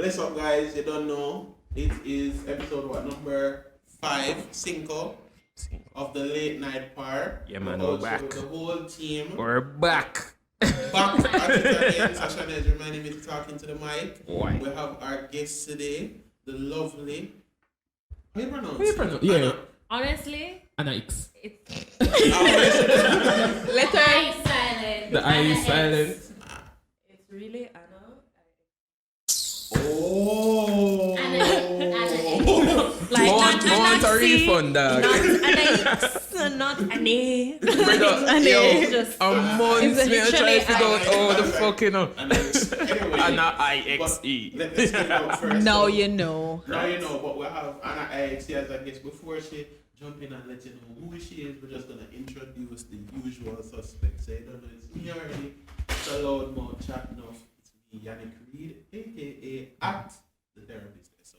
Bless up, guys. You don't know. It is episode number 5, Cinco, of the late night par. Yeah, man, we're back. The whole team. We're back. Back at it again. Sasha Nedge reminding me to talk into the mic. Why? We have our guest today, the lovely. How you pronounce? Yeah. Honestly, Annaixe. it's Letter. I silent. The I is silent. It's really Anna. Oh. Anna. Like, want a refund, dog. Not Annaixe, not Annie. Just a month, me trying to figure out all the fucking Annaixe. Let's get it out first. Now So, you know. Now you know, but we'll have Annaixe as I guess before she jump in and let you know who she is. We're just gonna introduce the usual suspects. So you don't know it's me already. It's a loud mouth chat enough. It's me, Yannick Reed, aka at the therapist. So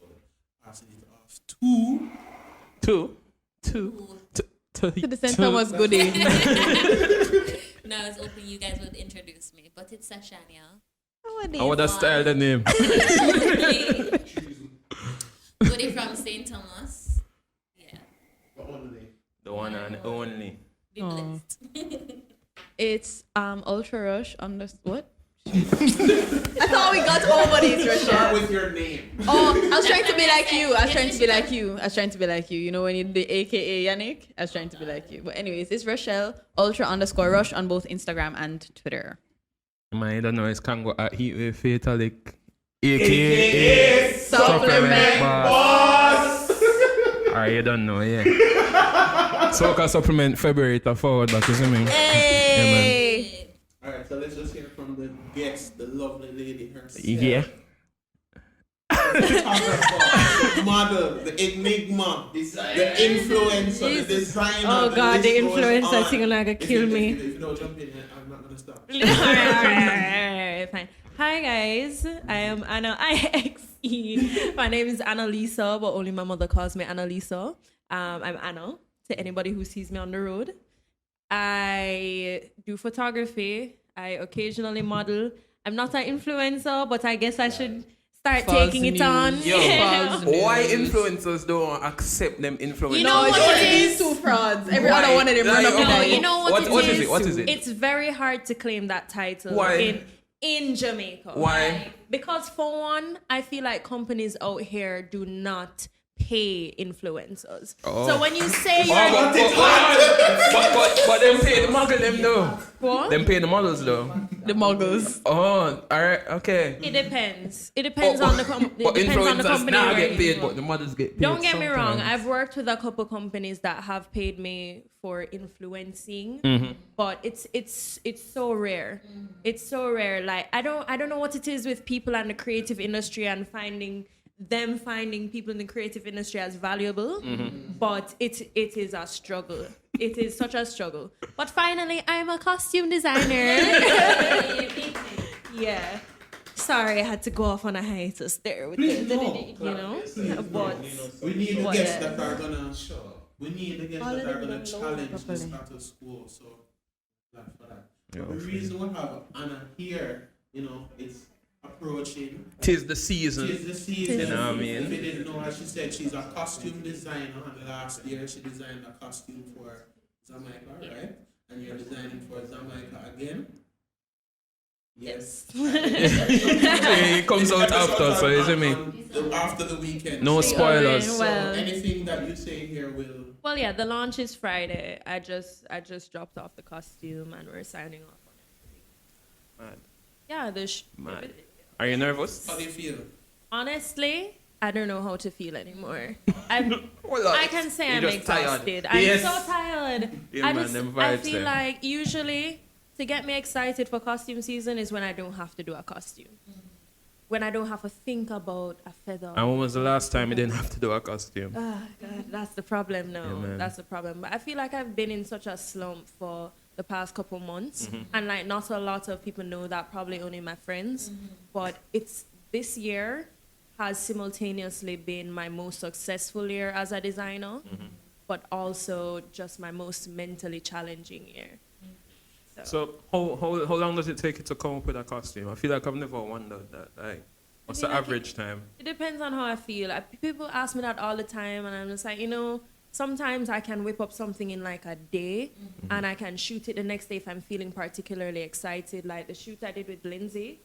passing it off To the St. Thomas Goodie. Now it's open, you guys would introduce me, but it's Sashania. I would have styled the name. Goody from St. Thomas. Yeah. The one and only. Be blessed. It's Ultra Rush on the what? I thought we got over these, Start Rochelle. with your name. Oh, I was trying to be like you. I was trying to be like you. You know when you did the AKA Yannick? I was trying to be like you. But anyways, it's Rochelle Ultra_Rush on both Instagram and Twitter. Man, you don't know, it's Kango at Heatwave Fatalic. AKA Supplement Boss. Alright, you don't know, yeah. Soca Supplement February to forward back, you see me? Hey. Alright, so let's just hear from the guest, the lovely lady herself. Yeah. The model, the enigma, the influencer, the designer. Oh God, the list goes influencer on. thing gonna kill me. If you don't jump in, I'm not gonna stop. Alright, fine. Hi guys, I am Annaixe. My name is Annalisa, but only my mother calls me Annalisa. I'm Anna to anybody who sees me on the road. I do photography. I occasionally model. I'm not an influencer, but I guess I should start taking it on. Yo, False why news. influencers don't accept them influencers? You know what it is? Two frauds. Every Why? other one of them run up Like, in No, there. you know what is it? What is it? It's very hard to claim that title Why? in Jamaica. Why? Because for one, I feel like companies out here do not pay influencers. Oh. So when you say you're But them pay the model them though. what? Them pay the models though. The muggles. Oh, alright, okay. It depends. It depends on the But company. It depends on the influencers company. now you're get in. paid, but the models get paid. Don't get me wrong. sometimes. I've worked with a couple companies that have paid me for influencing, but it's so rare. It's so rare. Like I don't know what it is with people and the creative industry and finding people in the creative industry as valuable, but it is a struggle. It is such a struggle. But finally, I'm a costume designer. Yeah. Sorry, I had to go off on a hiatus there with Please, the no. you know. But We need the What guests the- that are gonna We need the guests that are gonna challenge the status quo. So glad for that. Yeah, The reason we have Anna here, it's approaching. Tis the season. It's the season. You know what I mean? If you didn't know, as she said, she's a costume designer, and last year she designed a costume for Jamaica, right? And you're designing for Jamaica again. Yes. It comes out after, so you see me? After the weekend. No So spoilers. Well. anything that you say here will. well, yeah, the launch is Friday. I just dropped off the costume and we're signing off on it. Mad. Yeah, Mad. Are you nervous? How do you feel? Honestly, I don't know how to feel anymore. I I can say You're I'm just tired. exhausted. Yes. I'm so tired. Yeah, I man, just them I vibes feel there. like usually to get me excited for costume season is when I don't have to do a costume. When I don't have to think about a feather. And when was the last time you didn't have to do a costume? Ah, God, that's the problem now. Yeah, man. That's the problem. But I feel like I've been in such a slump for the past couple months. And like not a lot of people know that, probably only my friends. But this year has simultaneously been my most successful year as a designer, but also just my most mentally challenging year. So how long does it take you to come up with a costume? I feel like I've never wondered that. Like, What's the average time? It depends on how I feel. People ask me that all the time, and I'm just like, sometimes I can whip up something in like a day, and I can shoot it the next day if I'm feeling particularly excited. Like the shoot I did with Lindsay,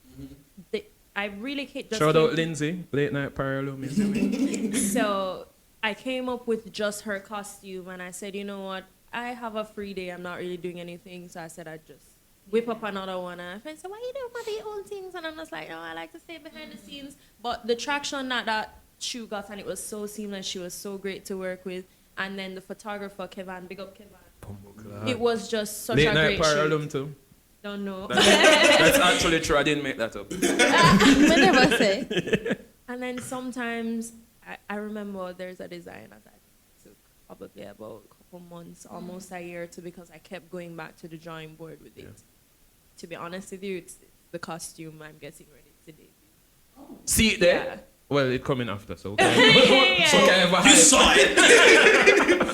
I really just Shout out Lindsay, Late Night Parallel Music. So I came up with just her costume, and I said, you know what? I have a free day. I'm not really doing anything, so I said I'd just whip up another one. And my friend said, why you doing for your own things? And I'm just like, I like to stay behind the scenes. But the traction that shoe got, and it was so seamless. She was so great to work with. And then the photographer, Kevin, big up Kevin. It was just such Late a Night great Parallel shoot. too. Don't know. That's actually true. I didn't make that up. We never say. And then sometimes I remember there's a design that took probably about a couple months, almost a year, because I kept going back to the drawing board with it. To be honest with you, it's the costume I'm getting ready today. See it there? Yeah. Well, it's coming after, so. Yeah. So kind of You saw it. So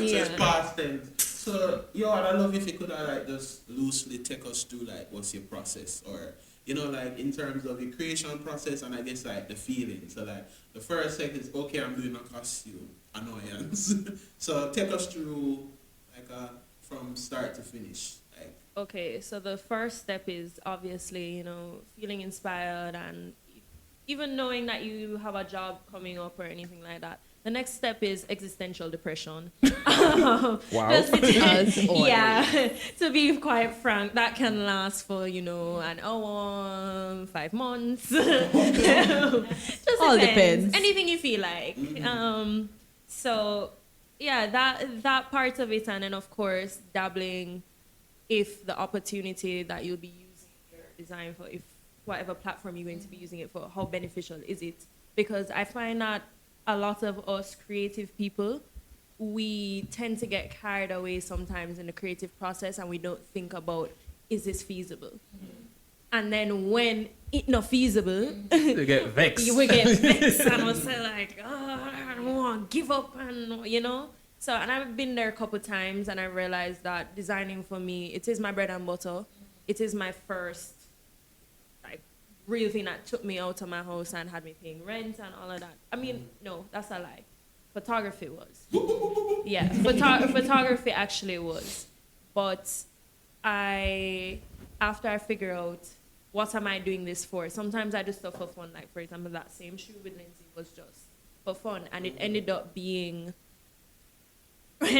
Yeah. it's past tense. So, I'd love if you could just loosely take us through what's your process, or like in terms of your creation process, and I guess the feeling. So the first step is, okay, I'm doing a costume, annoyance. So take us through from start to finish. Okay, so the first step is obviously, feeling inspired, and even knowing that you have a job coming up or anything like that. The next step is existential depression. Wow. Yeah, to be quite frank, that can last for, an hour, 5 months. Just All depends. Anything you feel like. So, yeah, that part of it, and then, of course, dabbling if the opportunity that you'll be using your design for, if whatever platform you're going to be using it for, how beneficial is it? Because I find that a lot of us creative people, we tend to get carried away sometimes in the creative process, and we don't think about, is this feasible? And then when it's not feasible, You get vexed. we get vexed and we'll say I don't want to give up, and So, and I've been there a couple times, and I realized that designing for me, it is my bread and butter. It is my first real thing that took me out of my house and had me paying rent and all of that. I mean, no, that's a lie. Photography was. Yeah, photography actually was. But after I figure out what am I doing this for, sometimes I do stuff for fun. Like, for example, that same shoe with Lindsay was just for fun, and it ended up being people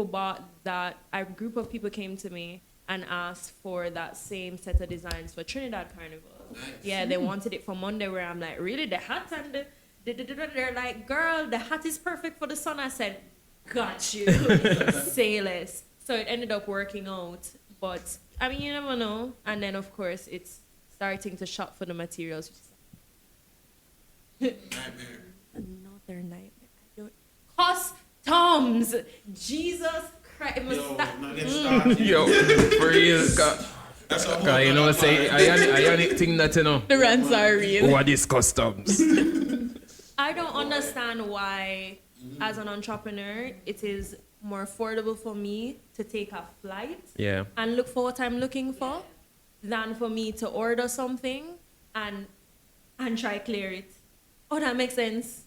bought that. A group of people came to me and asked for that same set of designs for Trinidad Carnival. Nice. Yeah, they wanted it for Monday, where I'm like, really, the hat? And they're like, girl, the hat is perfect for the sun. I said, got you. Say less. So it ended up working out. But, I mean, you never know. And then, of course, it's starting to shop for the materials. Nightmare. Another nightmare. Customs! Jesus Christ. It must start. Yo, for real. That's a Cause say I think that The rants are real. what is customs? I don't understand why, as an entrepreneur, it is more affordable for me to take a flight and look for what I'm looking for than for me to order something and try clear it. Oh, that makes sense.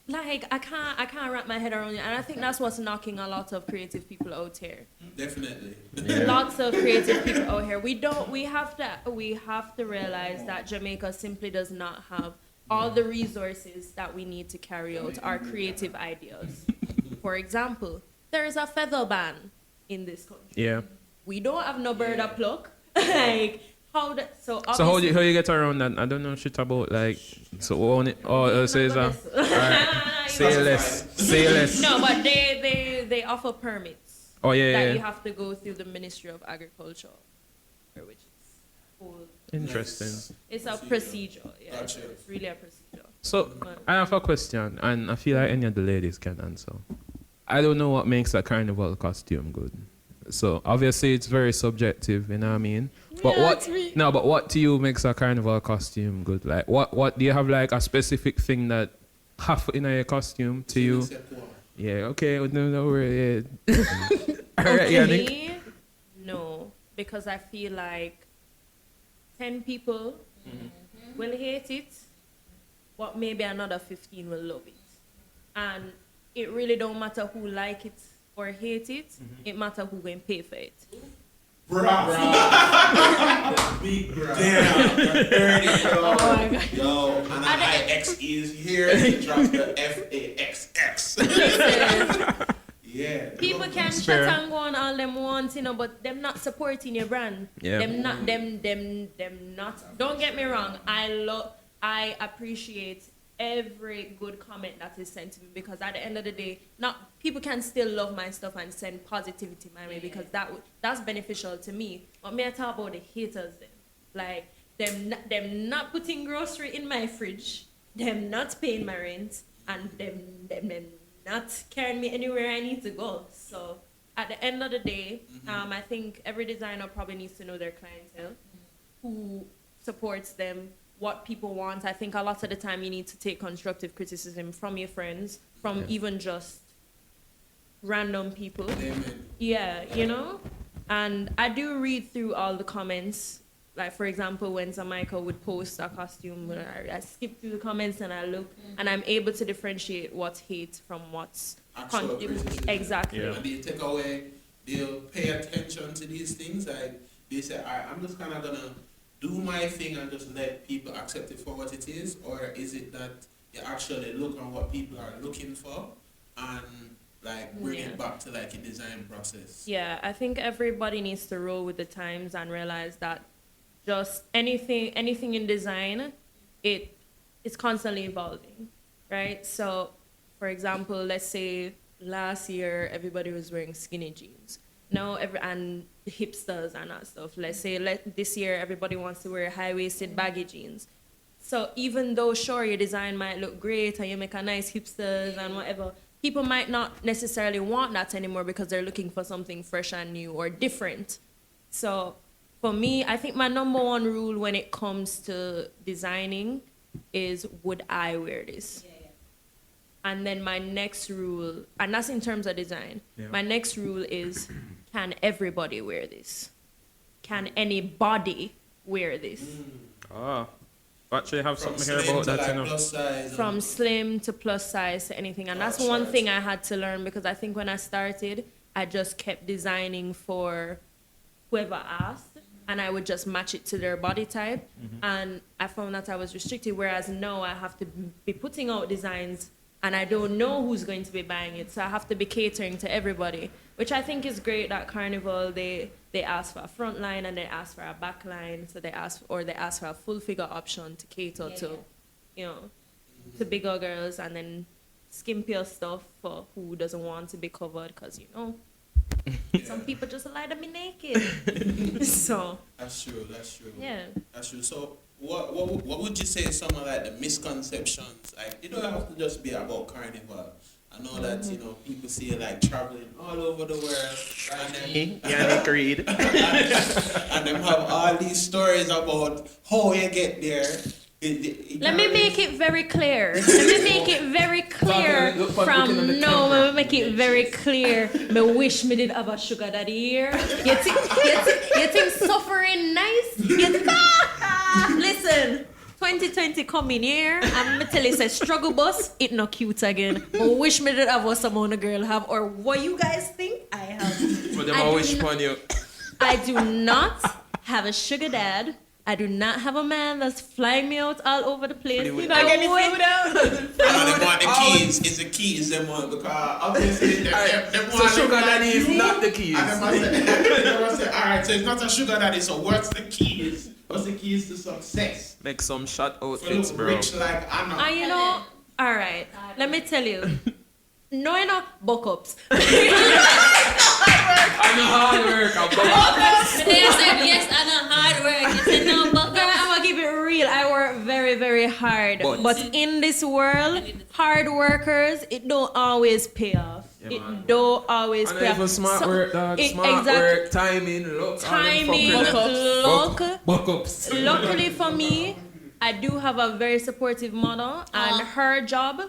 Like, I can't wrap my head around it, and I think that's what's knocking a lot of creative people out here. Definitely. Lots of creative people out here. We have to realize that Jamaica simply does not have all the resources that we need to carry out our creative ideas. For example, there is a feather ban in this country. Yeah. We don't have no bird of pluck. Like, how how you get around that? I don't know shit about say less. No, but they offer permits. Oh yeah, that yeah. you have to go through the Ministry of Agriculture, which is whole. Interesting. It's a procedure. Yeah, Gotcha. it's really a procedure. So I have a question, and I feel like any of the ladies can answer. I don't know what makes a carnival costume good. So obviously it's very subjective, you know what I mean? But what to you makes a carnival costume good? Like what do you have, like a specific thing that have in your costume to you? Yeah, okay, no worry. All right, Yannick. Me, no, because I feel like 10 people will hate it, but maybe another 15 will love it. And it really don't matter who like it or hate it. It matter who going pay for it. Bruh. Big bruh. Damn. Dirty, yo. Oh my God. Yo, Annaixe is here. He dropped the FAXX. Yeah. People can shut fair. and go on all them want, you know, but them not supporting your brand. Yeah. Them not. Don't get me wrong. I appreciate every good comment that is sent to me, because at the end of the day, not people can still love my stuff and send positivity my way, because that's beneficial to me. But me I talk about the haters then. Like them not putting grocery in my fridge, them not paying my rent, and them not carrying me anywhere I need to go. So at the end of the day, I think every designer probably needs to know their clientele, who supports them, what people want. I think a lot of the time you need to take constructive criticism from your friends, from even just random people. Amen. Yeah, you know? And I do read through all the comments. Like, for example, when Michael would post a costume, I skip through the comments and I look, and I'm able to differentiate what's hate from what's Actual criticism. exactly. Yeah. And they take away, they'll pay attention to these things. Like, they say, all right, I'm just kind of going to do my thing and just let people accept it for what it is? Or is it that you actually look on what people are looking for and like bring it back to like a design process? Yeah, I think everybody needs to roll with the times and realize that just anything in design, it's constantly evolving, right? So, for example, let's say last year everybody was wearing skinny jeans. Now and hipsters and that stuff. Let's say this year everybody wants to wear high-waisted baggy jeans. So even though sure your design might look great and you make a nice hipsters and whatever, people might not necessarily want that anymore because they're looking for something fresh and new or different. So for me, I think my number one rule when it comes to designing is, would I wear this? And then my next rule, and that's in terms of design, my next rule is, can everybody wear this? Can anybody wear this? Actually have From something here slim about to that, like you know. plus size. From slim to plus size to anything. And that's one thing I had to learn, because I think when I started, I just kept designing for whoever asked, and I would just match it to their body type. And I found that I was restricted, whereas now I have to be putting out designs and I don't know who's going to be buying it. So I have to be catering to everybody, which I think is great that Carnival, they ask for a front line and they ask for a back line. So they ask for a full figure option to cater to, you know, to bigger girls, and then skimpier stuff for who doesn't want to be covered, because, you know, some people just like to be naked. So That's true. yeah. That's true. So what would you say some of like the misconceptions? Like, it don't have to just be about Carnival. I know that, you know, people see you like traveling all over the world, and then Yannick Reed. and them have all these stories about how you get there. Let me make it very clear. Let me make it very clear let me make it very clear. Me wish me did have a sugar daddy here. You think suffering nice? Listen, 2020 coming here, I'm gonna tell you, say struggle bus, it not cute again. I wish me did have what some other girl have, or what you guys think I have. But them always fun you. I do not have a sugar dad. I do not have a man that's flying me out all over the place. You not getting food out? They want the keys. It's the keys they want, because obviously them So want sugar daddy is not the keys. And they must say, all right, so it's not a sugar daddy. So what's the keys? What's the keys to success? Make some shot For outfits, look bro. rich like Anna. And you know, all right, let me tell you. No, you know, buck ups. I'm hard work. But they said yes, I know hard work. You said no, but Girl, I'm gonna keep it real. I work very, very hard. But in this world, hard workers, it don't always pay off. Yeah, man. It don't always And pay off. even smart work, dog. Smart exactly. work, timing, luck. Timing, luck. Buck ups. Luckily for me, I do have a very supportive mother, and her job,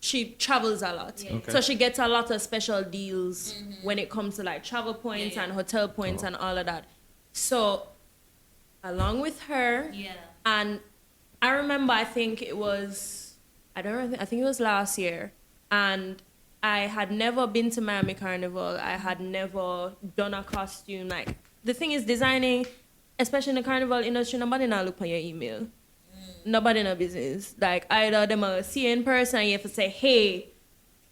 she travels a lot. Okay. So she gets a lot of special deals when it comes to like travel points and hotel points and all of that. So along with her. Yeah. And I remember, I think it was last year. And I had never been to Miami Carnival. I had never done a costume. Like, the thing is, designing, especially in the carnival industry, nobody now look on your email. Nobody in a business. Like, either them will see you in person and you have to say, hey,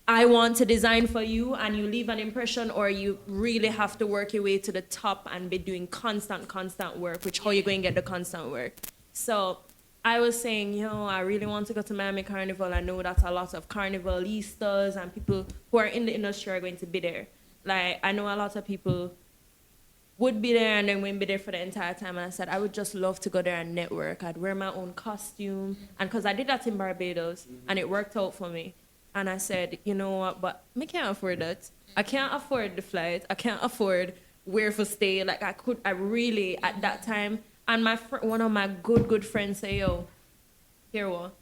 I want to design for you, and you leave an impression, or you really have to work your way to the top and be doing constant work, which how you going to get the constant work. So I was saying, I really want to go to Miami Carnival. I know that a lot of carnivalistas and people who are in the industry are going to be there. Like, I know a lot of people would be there and then wouldn't be there for the entire time. And I said, I would just love to go there and network. I'd wear my own costume. And because I did that in Barbados, and it worked out for me. And I said, you know what, but I can't afford that. I can't afford the flight. I can't afford where for stay. Like, I really, at that time, and one of my good friends say, yo, here what?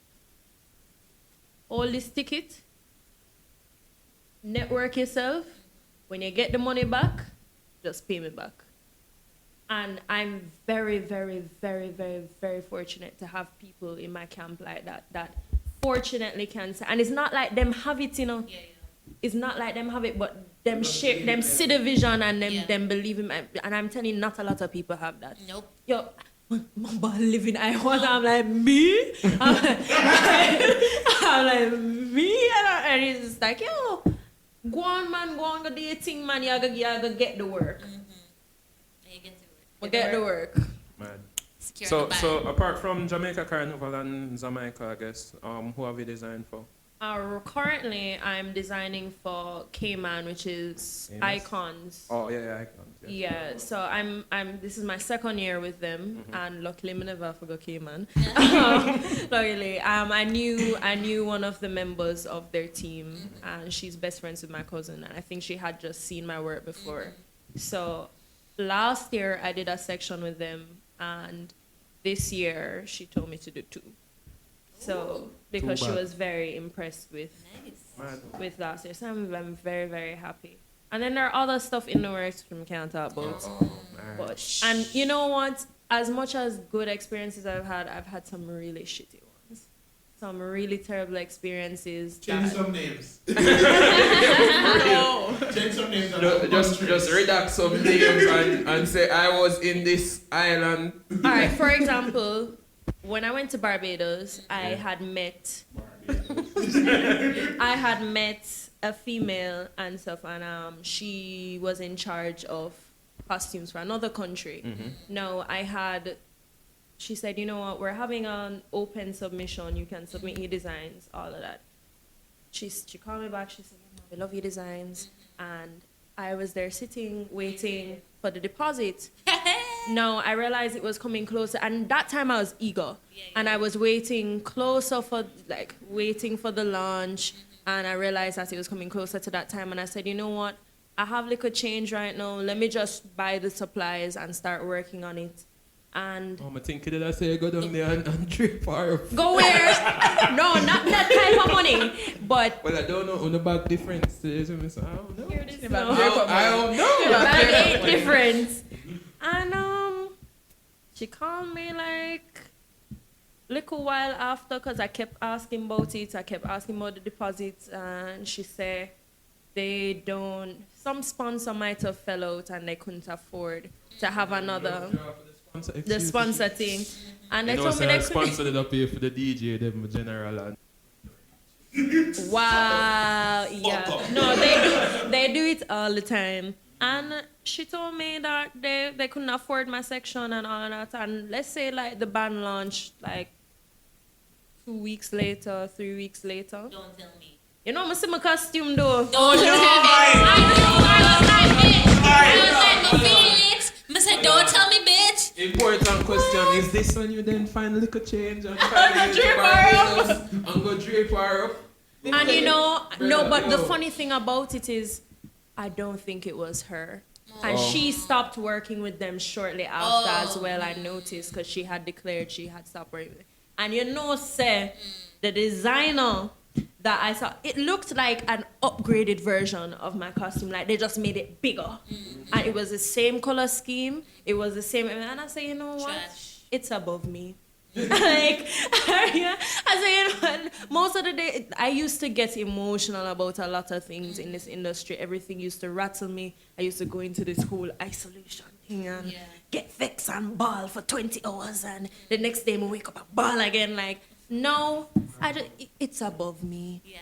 All this ticket, network yourself. When you get the money back, just pay me back. And I'm very, very, very, very, very fortunate to have people in my camp like that fortunately can say. And it's not like them have it, Yeah. It's not like them have it, but them share, them see the vision, and them believe in it. And I'm telling you, not a lot of people have that. Nope. Yo, my living I want. I'm like, me? I'm like, me? And it's like, yo, go on, man, go do your thing, man. You gotta get the work. You get to We get the work. Mad. secure the bag. So apart from Jamaica Carnival and Jamaica, I guess, who have you designed for? Currently, I'm designing for Cayman, which is Famous? Icons. Oh yeah, Icons. Yeah, so I'm. This is my second year with them, and luckily, I never forgot Cayman. Luckily, I knew one of the members of their team, and she's best friends with my cousin, and I think she had just seen my work before. So last year, I did a section with them, and this year she told me to do 2. So because she was very impressed with last year, so I'm very, very happy. And then there are other stuff in the works from can't talk about. But and you know what? As much as good experiences I've had some really shitty ones. Some really terrible experiences. Change some names. No. Change some names. Just redact some names and say I was in this island. All right, for example, when I went to Barbados, I had met a female and stuff, and she was in charge of costumes for another country. No, she said, you know what, we're having an open submission, you can submit your designs, all of that. She called me back, she said, I love your designs, and I was there sitting, waiting for the deposit. No, I realized it was coming closer, and that time I was eager, and I was waiting closer waiting for the launch, and I realized that it was coming closer to that time, and I said, you know what, I have little change right now, let me just buy the supplies and start working on it. And I think did I say go down there and trip for go where? No, not that type of money, but well, I don't know on the back difference. I don't know. here it is. I don't know. Bag 8 difference. And she called me like little while after, because I kept asking about it. I kept asking about the deposits, and she said some sponsor might have fell out and they couldn't afford to have another the sponsor thing. And they told me they sponsor did not pay for the DJ, them general and wow, yeah. No, they do it all the time. And she told me that they couldn't afford my section and all that. And let's say like the band launched like 2 weeks later, 3 weeks later. Don't tell me. You know, I see my costume though. Don't tell me. I said, don't tell me, bitch. Important question, is this when you then find a little change and go drape her up? And you know, no, but the funny thing about it is, I don't think it was her. And she stopped working with them shortly after as well, I noticed, because she had declared she had stopped working with them. And you know, say, the designer that I saw. It looked like an upgraded version of my costume. Like they just made it bigger. And it was the same color scheme. It was the same. And I say, you know what? Trash. It's above me. Like, I say, you know, most of the day, I used to get emotional about a lot of things in this industry. Everything used to rattle me. I used to go into this whole isolation thing and get vexed and ball for 20 hours. And the next day, I wake up and ball again. Like, no, it's above me. Yeah.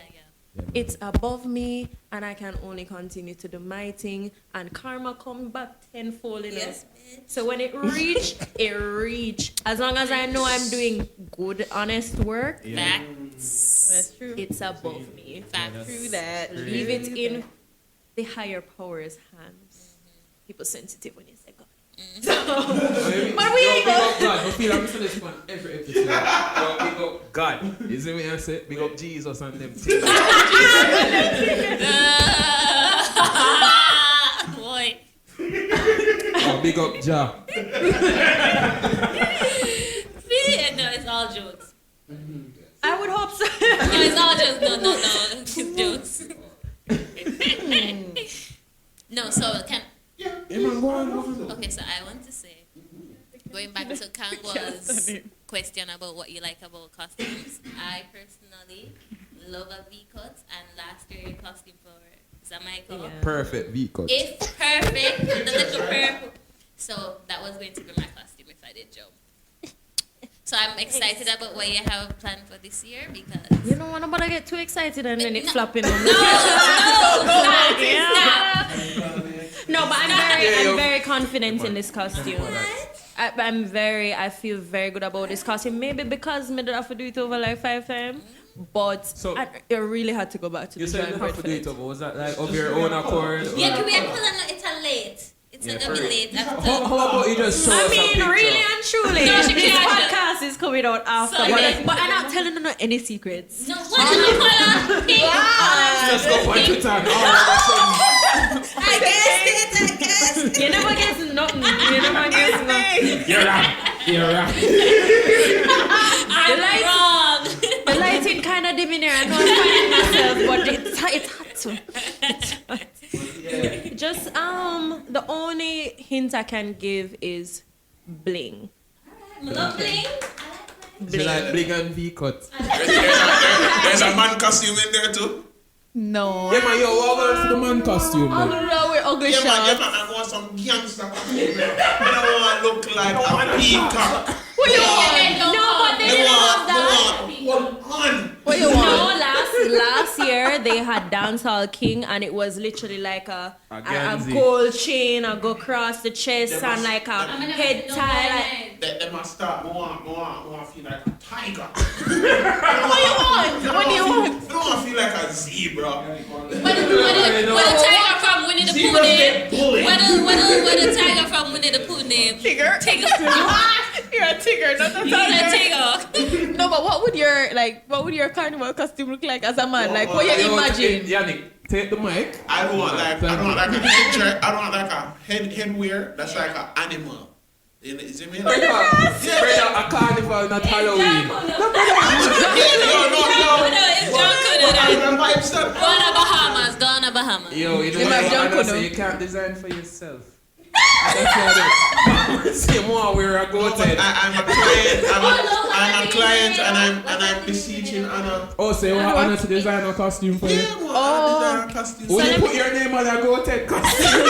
It's above me, and I can only continue to do my thing, and karma come back tenfold, you know. Yes, bitch. So when it reach, it reach. As long as I know I'm doing good, honest work, Facts. That's true. it's above me. Facts. True that. Leave it in the higher power's hands. People sensitive when you say God. But we ain't got God. I feel like I'm saying this one every episode. But we got God. You see me? I say, we got Jesus and them things. Boy. Oh, big up Jah. See? No, it's all jokes. I would hope so. No, it's all jokes. No. It's jokes. No, so can... Okay, so I want to say, going back to Kangwa's question about what you like about costumes, I personally love a V-cut, and last year your costume for Jamaica. Perfect V-cut. It's perfect, with the little purple. So that was going to be my costume if I did job. So I'm excited about what you have planned for this year because... You don't want to get too excited and then it's flopping on No, No, but I'm very confident in this costume. I feel very good about this costume. Maybe because I did have to do it over like 5 times. But So- I really had to go back to You the said drawing you board have to for do it. it over. Was that like of your own accord? Or? Yeah, we are calling it's a late. It's Yeah, a bit late after. How about you just show us a picture? Really and truly, No, she this can't. podcast is coming out after. So then- But I'm not telling them any secrets. No, what? Just go punch it on. All of a sudden. I guess. You never guess nothing. You never guess nothing. You're right. You're right. I'm wrong. The lighting kind of dim in here. I know I'm finding myself, but it's hot too. It's hot. Just the only hint I can give is bling. Lovely. She like bling and V-cut. There's a man costume in there too. No. Yeah, man, yo, what about the man costume, I'm man? gonna wear ugly Yeah, man, shorts. I want some gangster costume. I don't want to look like a peacock. What you want? No, but they didn't have that. What you No, want? last year they had Dancehall King, and it was literally like a Ganzi. gold chain, a go across the chest, and like a head tie. Like, They must start. I want to feel like a tiger. What you want? What do you want? I don't want to feel like a zebra. Where the tiger from Winnie the Pooh Zebras name? get bullied. Where the tiger from Winnie the Pooh name? Tigger. You're a tigger, not a He's tiger. a tiger. No, but what would your carnival costume look like as a man? Like what you imagine? Yannick, take the mic. I don't want like a head. I don't want like a headwear that's like an animal. Is it me? Brother, a carnival, not Halloween. No. It's John Kudo. Vibes, son. Go on to Bahamas. Yo, you know You might what jump I on say? them. You can't design for yourself. That's what it is. Say more where I go to. I'm a client. I'm a client, and I'm beseeching Anna. Oh, so you want Anna to design a costume for you? Yeah, man. I design a costume. Will you put your name on a go-ted costume?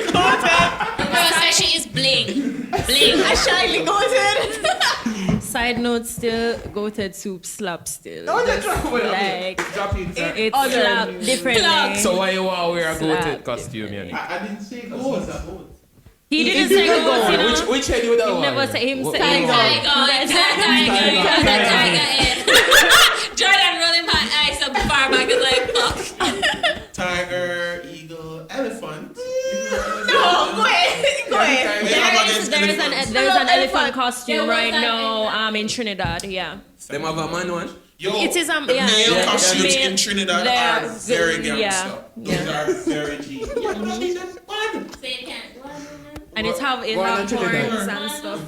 Girl says she is bling. Bling. I shyly goated. side note, still goated soup slap still. No, just drop it. Like Drop it. it Other slap than- differently. So why you want to wear a Slap go-ted costume, Yannick? I didn't say goats. He didn't say goat, you know. Which head you would have He never worn? said him What- say what you want? Tiger. Jordan rolling my eyes so far back is like, fuck. Tiger, eagle, elephant. No, go ahead. There's an elephant costume right now in Trinidad, yeah. Them have a man one? Yo, It is, the yeah. male Yeah, costumes male- in Trinidad they are are very good, gangster. yeah. Those are very G. Say it can't. And it have Go on to horns Trinidad. and stuff.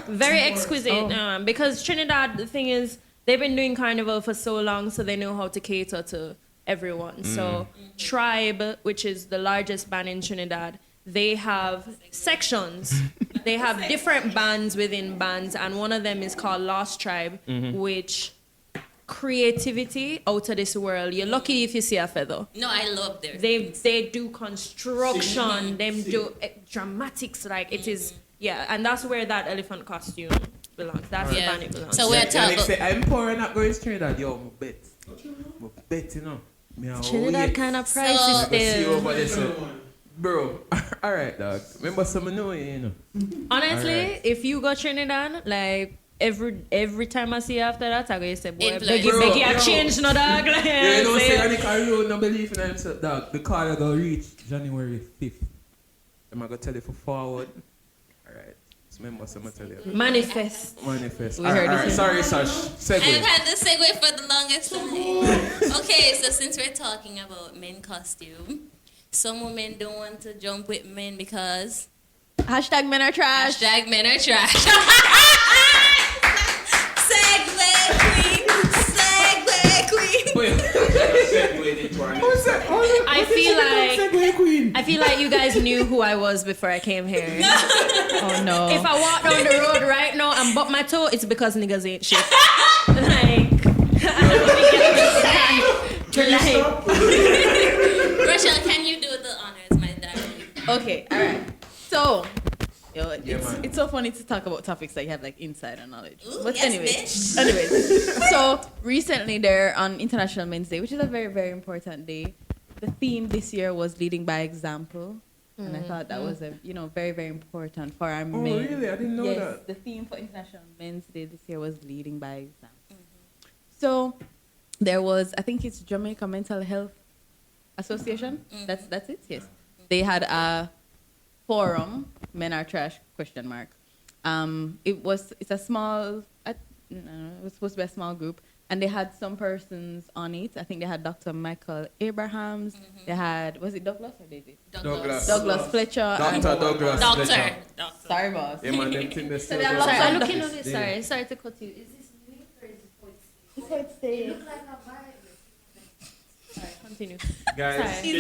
Very exquisite, because Trinidad, the thing is, they've been doing carnival for so long, so they know how to cater to everyone. So Tribe, which is the largest band in Trinidad, they have sections. They have different bands within bands, and one of them is called Lost Tribe, which creativity out of this world. You're lucky if you see a feather. No, I love their They do construction, them do dramatics, like it is, and that's where that elephant costume belongs. That's the band it belongs. So we're talking. Say, I'm poor and not going to Trinidad. Yo, I bet, you know. Trinidad kind of pricey still. Bro, all right, dog. Remember some know you know. Honestly, if you go Trinidad, like every time I see you after that, I go say, boy, Becky, I changed, no dog. Like, you know, say Annie Carlo no believe in himself, dog. The car go reach January 5th. Am I gonna tell you for forward? All right. Remember, someone tell you. Manifest. We heard it. Sorry, Sash. Segue. I've had the segue for the longest time. Okay, so since we're talking about men costume, some women don't want to jump with men because Hashtag men are trash. Hashtag men are trash. Segue queen. I feel like you guys knew who I was before I came here. Oh no. If I walk down the road right now and bump my toe, it's because niggas ain't shit. Like, Rochelle, can you do the honors, my darling? Okay, all right. So, it's so funny to talk about topics that you have like insider knowledge. Ooh, but yes, anyways, so recently there on International Men's Day, which is a very, very important day. The theme this year was leading by example. And I thought that was very, very important for our men. Oh, really? I didn't know that. The theme for International Men's Day this year was leading by example. So there was, I think it's Jamaica Mental Health Association. That's it. Yes, they had a forum. Men are trash? ? It's a small. It was supposed to be a small group. And they had some persons on it. I think they had Dr. Michael Abrahams. They had, was it Douglas or David? Douglas Fletcher. Douglas Fletcher. Sorry, boss. Yeah, man, them thing that's Sorry, I'm looking at this. Sorry to cut you. Is this me or is it It's say. look like a vibe? Sorry, continue. Guys, Sorry.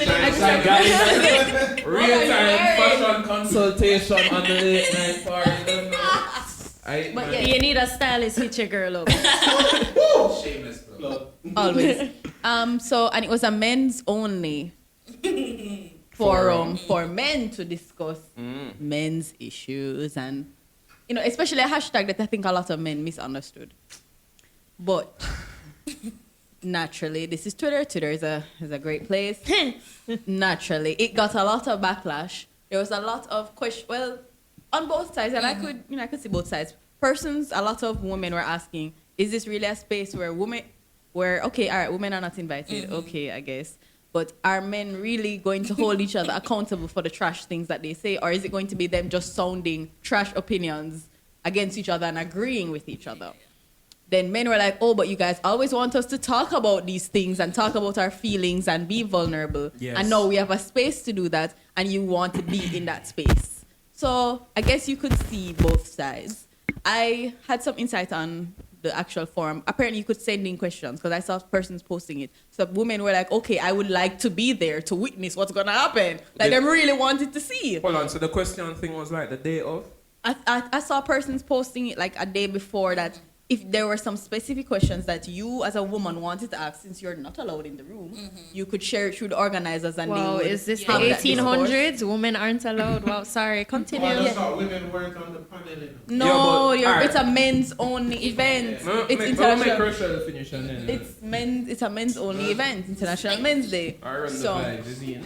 real-time fashion consultation on the late night party. But You need a stylist, hit your girl up. Shameless plug. Always. And it was a men's only forum for men to discuss men's issues and, especially a hashtag that I think a lot of men misunderstood. But naturally, this is Twitter. Twitter is a great place. Naturally, it got a lot of backlash. There was a lot of questions. Well, on both sides, and I could see both sides. A lot of women were asking, is this really a space where women are not invited? Okay, I guess. But are men really going to hold each other accountable for the trash things that they say? Or is it going to be them just sounding trash opinions against each other and agreeing with each other? Then men were like, oh, but you guys always want us to talk about these things and talk about our feelings and be vulnerable. Yes. And now we have a space to do that, and you want to be in that space. So I guess you could see both sides. I had some insight on the actual forum. Apparently, you could send in questions because I saw persons posting it. So women were like, okay, I would like to be there to witness what's going to happen. Like, they really wanted to see. Hold on, so the question thing was like the day of? I saw persons posting it like a day before that if there were some specific questions that you as a woman wanted to ask, since you're not allowed in the room, you could share it through the organizers and Wow, they would is this the have that 1800s? Women aren't allowed? Wow, sorry, continue. I just thought women weren't on the panel. No, Yeah, but- it's a men's only event. It's Make international. Rochelle finish and then. It's a men's only event, International Men's Day. I run the vibes, is it?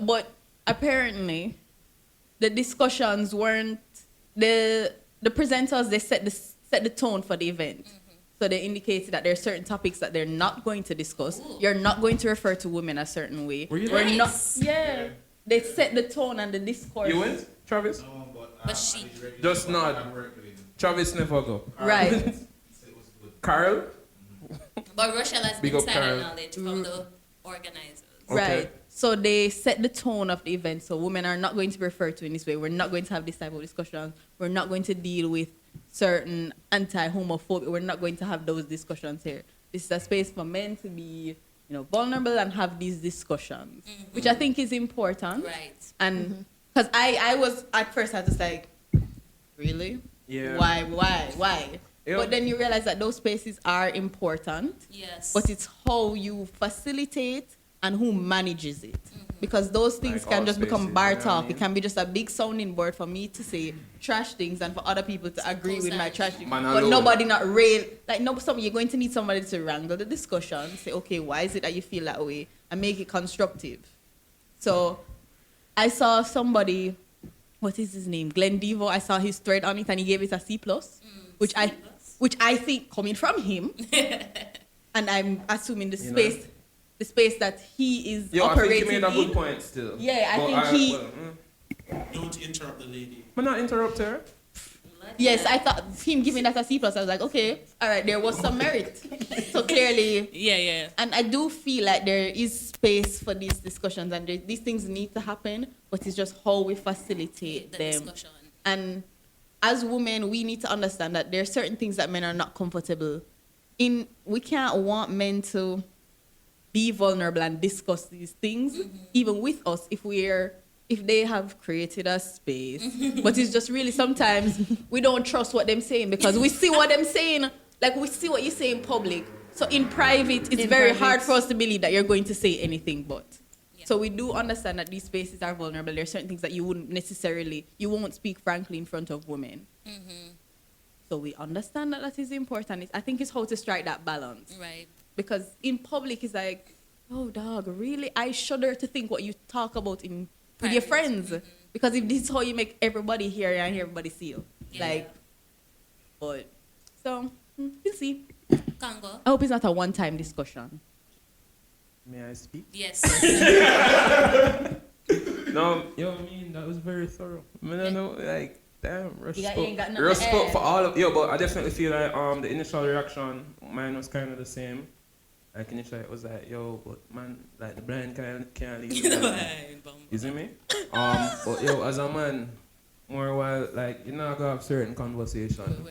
But apparently, the discussions weren't the presenters. They set the tone for the event. So they indicated that there are certain topics that they're not going to discuss. You're not going to refer to women a certain way. Were you We're there? not. Yeah. They set the tone and the discourse. You went, Travis? No, But she- Just nod. Travis never go. Right. Carl? But Rochelle has Big up, insider Carol. knowledge from the organizers. Okay. Right. So they set the tone of the event. So women are not going to be referred to in this way. We're not going to have this type of discussion. We're not going to deal with certain anti-homophobia. We're not going to have those discussions here. This is a space for men to be, vulnerable and have these discussions, which I think is important. Right. And because I was at first I was just like, really? Yeah. Why? Yeah. But then you realize that those spaces are important. Yes. But it's how you facilitate and who manages it. Because those things Like can all just become spaces, bar you know what I talk. mean? It can be just a big sounding board for me to say trash things and for other people to agree with my trash things. Man But alone. nobody not real. Like, no, you're going to need somebody to wrangle the discussion. Say, okay, why is it that you feel that way? And make it constructive. So I saw somebody, what is his name? Glenn Devo. I saw his thread on it and he gave it a C+, which I think coming from him, and I'm assuming the space that he is Yo, I operating think you made a good in. point still. Yeah, I But think Don't interrupt the lady. I'm not interrupt her. Yes, I thought him giving that a C+, I was like, okay, all right, there was some merit. So clearly, Yeah. and I do feel like there is space for these discussions and these things need to happen, but it's just how we facilitate The them. discussion. And as women, we need to understand that there are certain things that men are not comfortable in. We can't want men to be vulnerable and discuss these things, even with us, if they have created a space. But it's just really sometimes we don't trust what they're saying because we see what they're saying, like we see what you say in public. So in private, it's very hard for us to believe that you're going to say anything but. Yeah. So we do understand that these spaces are vulnerable. There are certain things that you won't speak frankly in front of women. So we understand that is important. I think it's how to strike that balance. Right. Because in public, it's like, oh, dog, really? I shudder to think what you talk about with your friends. Because if this is how you make everybody hear you and everybody see you. Yeah. So, we'll see. Congo. I hope it's not a one-time discussion. May I speak? Yes. No, I mean, that was very thorough. I mean, I know, like, damn, You ain't got nothing to respect add. for all of, but I definitely feel like the initial reaction, mine was kind of the same. Like, initially it was like, but man, like, the blind can't leave. You see me? But as a man, more while, like, you're not gonna have certain conversation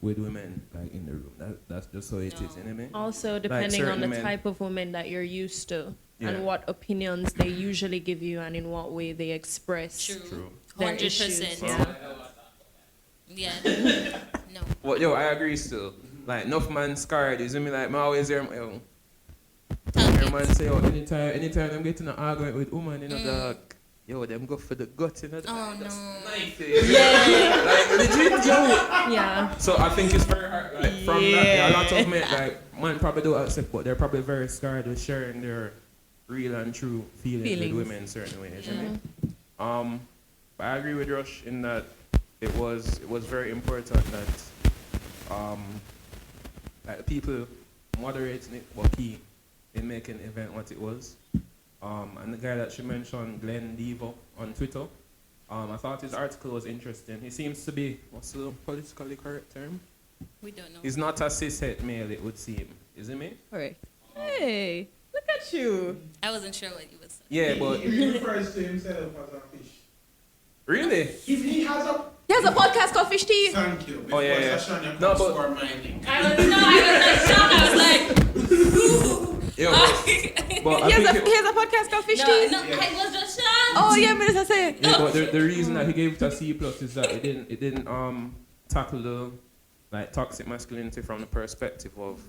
with women, like, in the room. That's just how it is, you know what I mean? Also, depending on the men. type of women that you're used to Yeah. and what opinions they usually give you and in what way they express True. their 100%. issues. Yeah. Yeah. No. Well, I agree still. Like, enough man scarred, you see me? Like, I always hear, man say, anytime them get in an argument with woman, dog, them go for the gut, Oh, That's no. nice. Yeah. Like, legit, Yeah. So I think it's very hard, like, from that, a lot of men, like, man probably don't accept, but they're probably very scared with sharing their real and true feelings. With women in certain ways, you know? But I agree with Rush in that it was very important that like people moderating it were key in making the event what it was. And the guy that she mentioned, Glenn Devo, on Twitter, I thought his article was interesting. He seems to be, what's the politically correct term? We don't know. He's not a cishet male, it would seem. Is it me? Correct. Hey, look at you. I wasn't sure what you were saying. Yeah, but He refers to himself as a fish. really? If he has a... He has a podcast called Fish Tea. Thank you. Oh, yeah. Sashanya No, comes but- for mining. I was shocked. I was like, Yeah, but I He think has a podcast called Fish Tea. no, I was just shocked. Oh, yeah, Minister say. yeah, but the reason that he gave it a C+ is that it didn't tackle the like toxic masculinity from the perspective of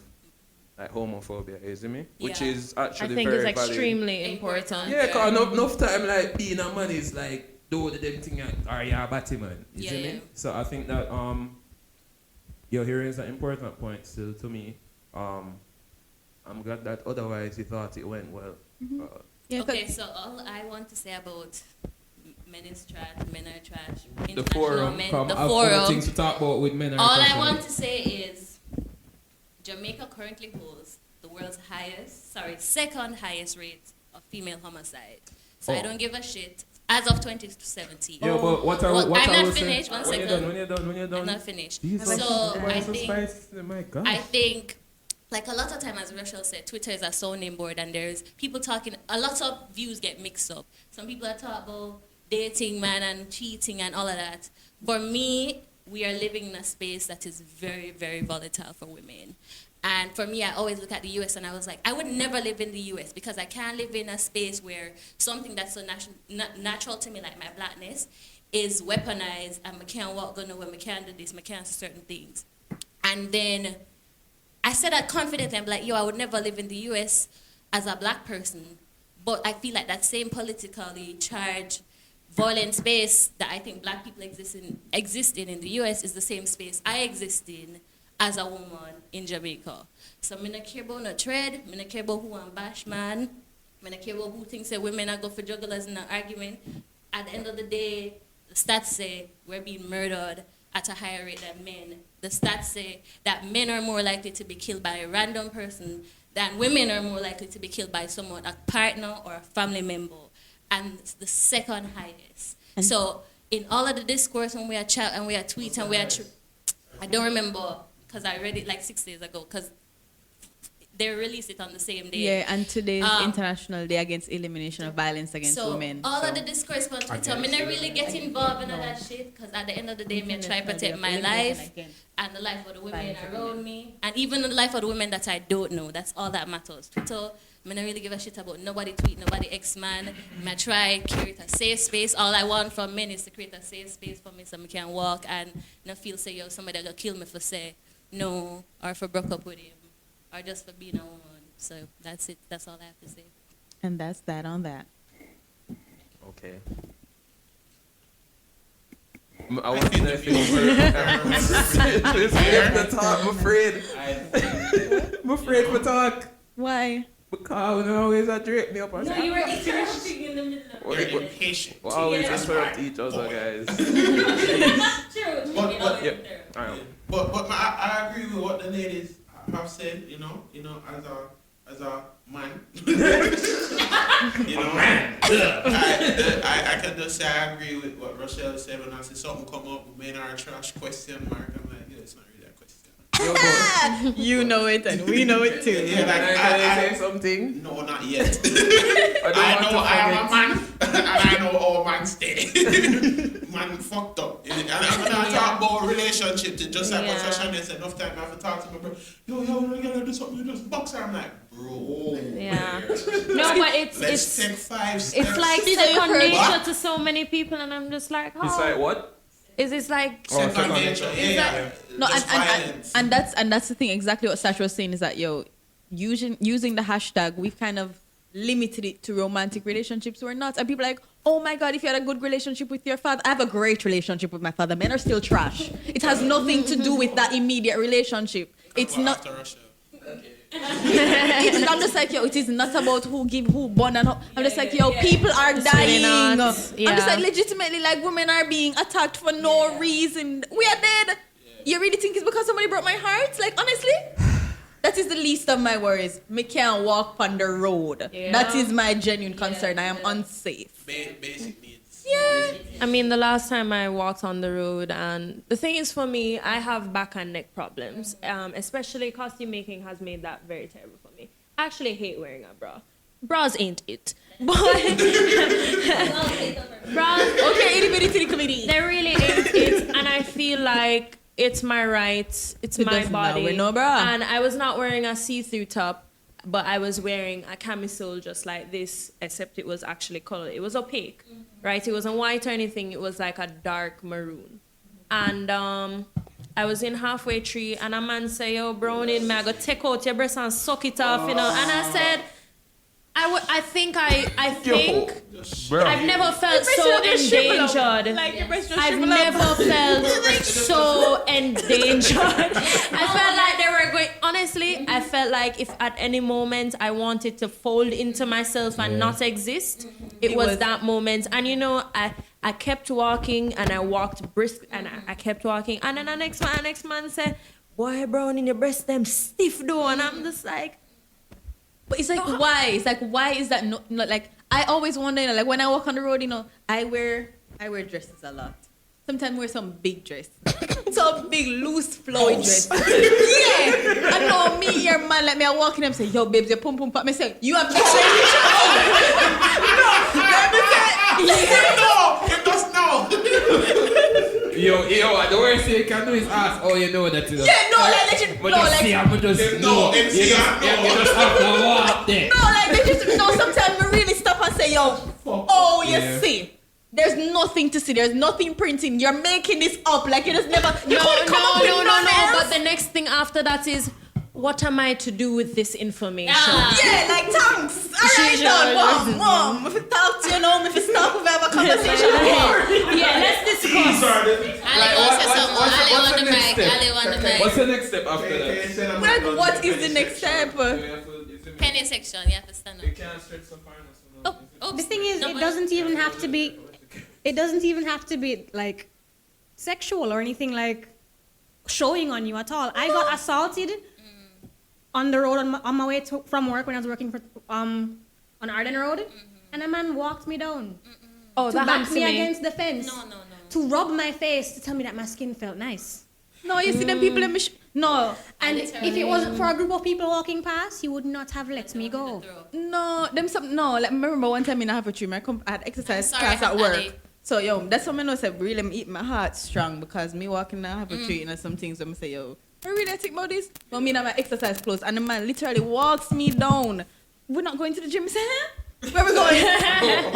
like homophobia, you see me? Which Yeah. is I actually think very it's extremely valuable. important. Yeah, cause enough time like being a man is like do the damn thing like are you a batty man? You see Yeah. me? So I think that here is an important point still to me. I'm glad that otherwise he thought it went well. Okay, so all I want to say about men is trash, men are trash, The international forum, men, come the have other forum. things to talk about with men. All I want to say is Jamaica currently holds the world's second highest rate of female homicide. So I don't give a shit. As of 2017. Yeah, but what I I'm was not saying- finished. One second. When you're done. I'm not finished. Jesus, So why I so think spicy? My God. I think, like a lot of time, as Rachel said, Twitter is a sounding board, and there's people talking. A lot of views get mixed up. Some people are talking about dating, man, and cheating, and all of that. For me, we are living in a space that is very, very volatile for women. And for me, I always look at the US and I was like, I would never live in the US because I can't live in a space where something that's so natural to me, like my blackness, is weaponized and I can't walk, go nowhere, I can't do this, I can't do certain things. And then I said that confidently, I'm like, I would never live in the US as a black person. But I feel like that same politically charged, violent space that I think black people exist in the US is the same space I exist in as a woman in Jamaica. So I don't care about no trade, I don't care about who I'm bash man, I don't care about who thinks that women are go for jugglers in an argument. At the end of the day, the stats say we're being murdered at a higher rate than men. The stats say that men are more likely to be killed by a random person than women are more likely to be killed by someone, a partner or a family member. And it's the second highest. So in all of the discourse when we are chat and we are tweet and we are, I don't remember because I read it like 6 days ago because they released it on the same day. Yeah, and today's International Day against Elimination of Violence Against Women. All of the discourse on Twitter, I not really get involved in all that shit because at the end of the day, I try to protect my life and the life of the women around me and even the life of the women that I don't know. That's all that matters. Twitter, I don't really give a shit about nobody tweet, nobody ex-man. I try to create a safe space. All I want from men is to create a safe space for me so I can walk and not feel say, somebody gonna kill me for say no or for broke up with him. Or just for being a woman. So that's it. That's all I have to say. And that's that on that. Okay. I want to know if it's the talk, I'm afraid. I'm afraid to talk. Why? Because we always drape me up and No, say, you were interrupting in the middle of You're impatient. we always interrupt each other, guys. True. But I agree with what the ladies have said, as a man. I can just say I agree with what Rochelle said when I said something come up, men are trash, question mark. I'm like, it's not really a question. You know it and we know it too. Yeah, I say something? No, not yet. I know I am a man, and I know all man stay. Man fucked up. And I'm gonna talk about relationships. Just like what Sasha said, enough time I have to talk to my bro. Yo, you gotta do something. You just box her. I'm like, bro. Yeah. No, but Let's take 5 steps. it's like second nature to so many people, and I'm just like, It's like what? It's like Second nature. Yeah. No, Just violence. and that's the thing. Exactly what Sash was saying is that using the hashtag, we've kind of limited it to romantic relationships. We're not, and people are like, oh my God, if you had a good relationship with your father, I have a great relationship with my father. Men are still trash. It has nothing to do with that immediate relationship. It's not. I'm just like, it is not about who give who born and I'm just like, people are dying. I'm just like, legitimately, like, women are being attacked for no reason. We are dead. You really think it's because somebody broke my heart? Like, honestly, that is the least of my worries. Me can't walk on the road. That is my genuine concern. I am unsafe. Basic needs. Yeah. I mean, the last time I walked on the road, and the thing is for me, I have back and neck problems. Especially costume making has made that very terrible for me. I actually hate wearing a bra. Bras ain't it. But bras, Okay, itty-bitty committee. they really ain't it. And I feel like it's my right, it's It my does not body. wear no bra. And I was not wearing a see-through top, but I was wearing a camisole just like this, except it was actually colored. It was opaque, right? It wasn't white or anything. It was like a dark maroon. And I was in halfway tree, and a man said, yo, Brownie, man, I go take out your breast and suck it off, And I said, I think I've never felt so endangered. I've never felt so endangered. I felt like they were going. Honestly, I felt like if at any moment I wanted to fold into myself and not exist, it was that moment. And I kept walking, and I walked brisk, and I kept walking. And then the next man said, "Boy, Brown, in your breast them stiff though," and I'm just like. But it's like, why? It's like, why is that not like, I always wonder, like when I walk on the road, I wear dresses a lot. Sometimes I wear some big dress. Some big loose flowy dress. Yeah. I know me, your man, like me, I walk in and say, yo, babes, your pum pum pop. Me say, you have big dress. No, it does no. Yo, the worst thing you can do is ask, oh, you know that, you know. Yeah, no, like, legit, But no, just like, see, I'm just know. You just have to walk there. no, like, they just, no, sometimes we really stop and say, yo, oh, you Yeah. see. There's nothing to see. There's nothing printing. You're making this up. Like, you just never, you No, couldn't come up with nothing else. But the next thing after that is, what am I to do with this information? Yeah, like, thanks. All right, done. Mom, if you talk to you know, if you stop, we have a conversation. Yeah, let's discuss. What's the next step after that? Like, what is the next step? Penny section, you have to stand up. You can't stretch some finals. The thing is, it doesn't even have to be. It doesn't even have to be like sexual or anything like showing on you at all. I got assaulted on the road on my way from work when I was working for on Arden Road, and a man walked me down Oh, to that back happens me to me. against the fence, No. to rub my face to tell me that my skin felt nice. No, you see them people in no. And if it wasn't for a group of people walking past, he would not have let me go. No, them some no. Like, remember one time in a half a tree, I had exercise Sorry, class at work. Ali. So yo, that's what I know. Say really, me eat my heart strong because me walking in a half a tree and some things. I'm say yo, I really think about this. But me now my exercise clothes and the man literally walks me down. We're not going to the gym. I say, huh? Where we going?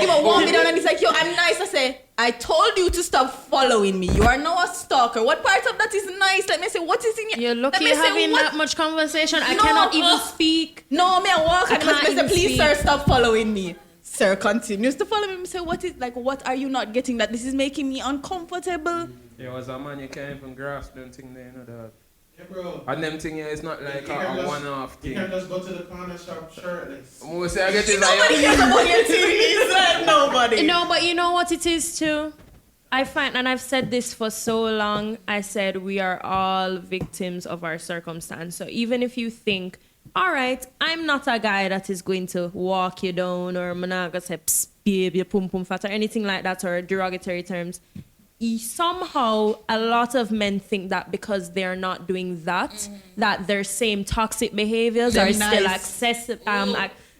He will walk me down and he's like, yo, I'm nice. I say, I told you to stop following me. You are now a stalker. What part of that is nice? Let me say, what is in your... You're Let lucky me you're say, having what- that much conversation. I No, cannot even speak. No, me I walk and I can't say, even please, speak. sir, stop following me. Sir continues to follow me. I say, what are you not getting that this is making me uncomfortable? Yo, as a man, you can't even grasp them thing there, you know that. Yeah, bro. And them thing here is not like a one-off You thing. can't just go to the corner shop shirtless. We say I get it Nobody like, cares about your TV, sir. Nobody. No, but you know what it is too? I find, and I've said this for so long, I said we are all victims of our circumstance. So even if you think, all right, I'm not a guy that is going to walk you down or I'm not going to say, psst, babe, you pum pum fat or anything like that or derogatory terms. Somehow, a lot of men think that because they're not doing that, that their same toxic behaviors They're are still nice.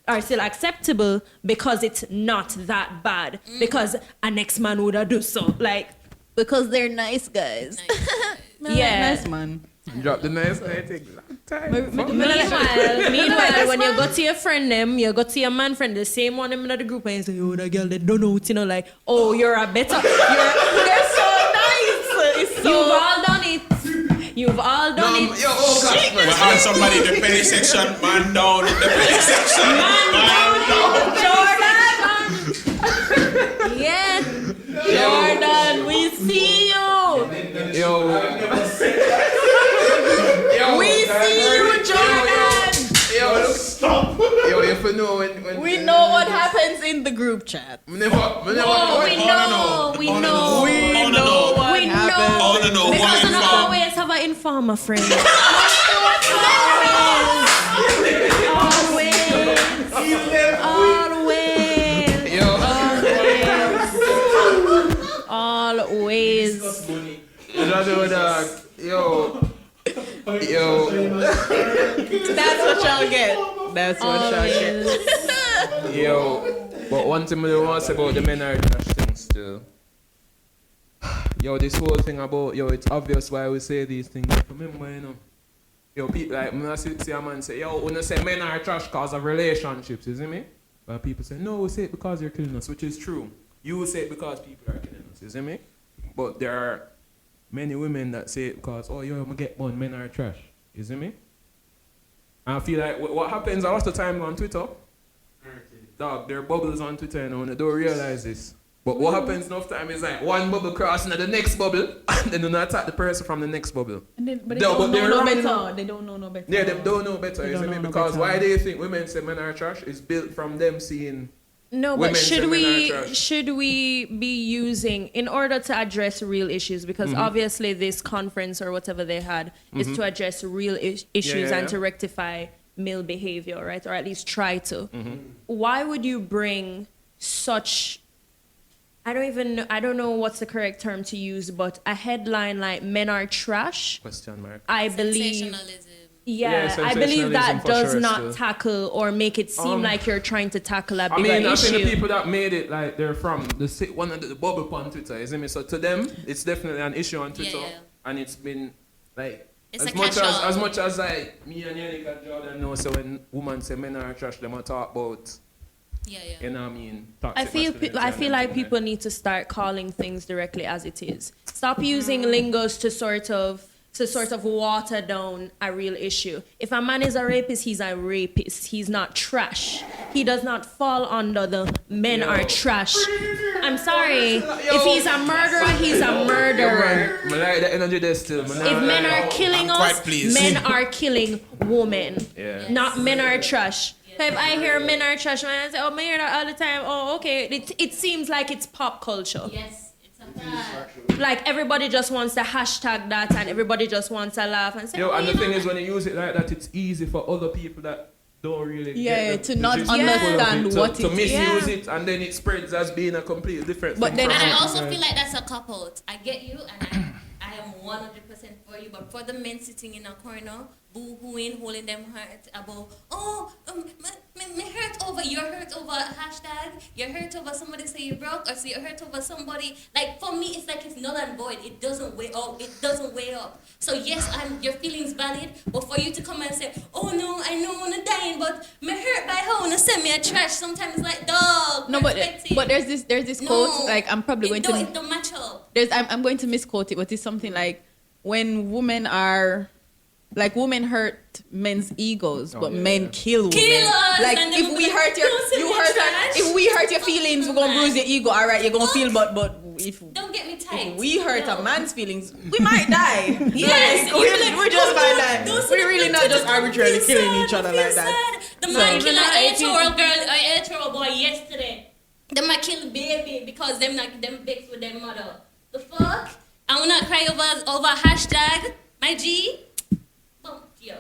are still acceptable because it's not that bad. Because a next man would have do so. Like, Because they're nice guys. yeah. Nice man. drop the nice thing. Meanwhile, when you go to your friend them, you go to your man friend, the same one in the group, and you say, oh, that girl, they don't know, you know, like, oh, you're a better, They're so nice. It's so... you've all done it. You've all done it. Yo, oh God. We had somebody in the penny section, man down in the penny section. Jordan! Yeah. Jordan, we see you. We see you, Jordan. Stop! Yo, if you know when We know what happens in the group chat. We know what We know what happens. I wanna know Because who I don't informed. always have an informer friend. Always. You don't know that. Yo. That's what y'all get. That's what y'all get. Yo. But one thing I don't want to say about the men are trash things still. Yo, this whole thing about, yo, it's obvious why we say these things. Remember, you know. Yo, people like, when I see a man say, yo, when I say men are trash because of relationships, you see me? But people say, no, we say it because you're killing us, which is true. You say it because people are killing us, you see me? But there are many women that say it because, oh, yo, I'm going to get one, men are trash. You see me? And I feel like what happens a lot of time on Twitter, dog, there are bubbles on Twitter, you know, and they don't realize this. But what happens enough time is like one bubble crossing at the next bubble, and then they attack the person from the next bubble. But they No, don't but they're know no wrong. better. They don't know no better. Yeah, they don't know better, They you don't see me? know no Because better. why do you think women say men are trash? It's built from them seeing. No, Women but say men are trash. should we be using in order to address real issues? Because obviously this conference or whatever they had is to address real issues and to rectify male behavior, right? Or at least try to. Why would you bring such? I don't know what's the correct term to use, but a headline like "Men are trash." Question mark. I believe. Sensationalism. Yeah, I believe that does not tackle or make it seem like you're trying to tackle a bigger issue. I think the people that made it, like, they're from one of the bubble on Twitter, isn't it? So to them, it's definitely an issue on Twitter, and it's been like as much as like me and Yannick and Jordan know. So when women say men are trash, them talk about. You know what I mean? I feel like people need to start calling things directly as it is. Stop using lingos to sort of water down a real issue. If a man is a rapist, he's a rapist. He's not trash. He does not fall under the men are trash. I'm sorry. If he's a murderer, he's a murderer. I like the energy there still. If men are killing us, men are killing women. Not men are trash. So if I hear men are trash, I say, oh, I hear that all the time. Oh, okay. It seems like it's pop culture. Yes, it's a fact. Like everybody just wants to hashtag that and everybody just wants to laugh and say, and the thing is, when you use it like that, it's easy for other people that don't really to not understand what it is. To misuse it, and then it spreads as being a completely different thing. And I also feel like that's a cop-out. I get you, and I am 100% for you, but for the men sitting in a corner, boo-hooing, holding them hurt about, me hurt over, you're hurt over hashtag, you're hurt over somebody say you broke, or say you're hurt over somebody, like for me it's like it's null and void, it doesn't weigh up. So yes, your feelings valid, but for you to come and say, oh no, I know I'm dying, but me hurt by how wanna send me a trash, sometimes like dog. No, but there's this quote, like I'm probably going to it don't match up. I'm going to misquote it, but it's something like when women hurt men's egos, but men kill women. Like if we hurt if we hurt your feelings, we're gonna bruise your ego. All right, you're gonna feel, but if don't get me tight. If we hurt a man's feelings, we might die. Yes, we just might die. We're really not just arbitrarily killing each other like that. The man killed an 8-year-old girl, an 8-year-old boy yesterday. Them might kill the baby because them baked with their mother. The fuck? I will not cry over hashtag my G. Yo,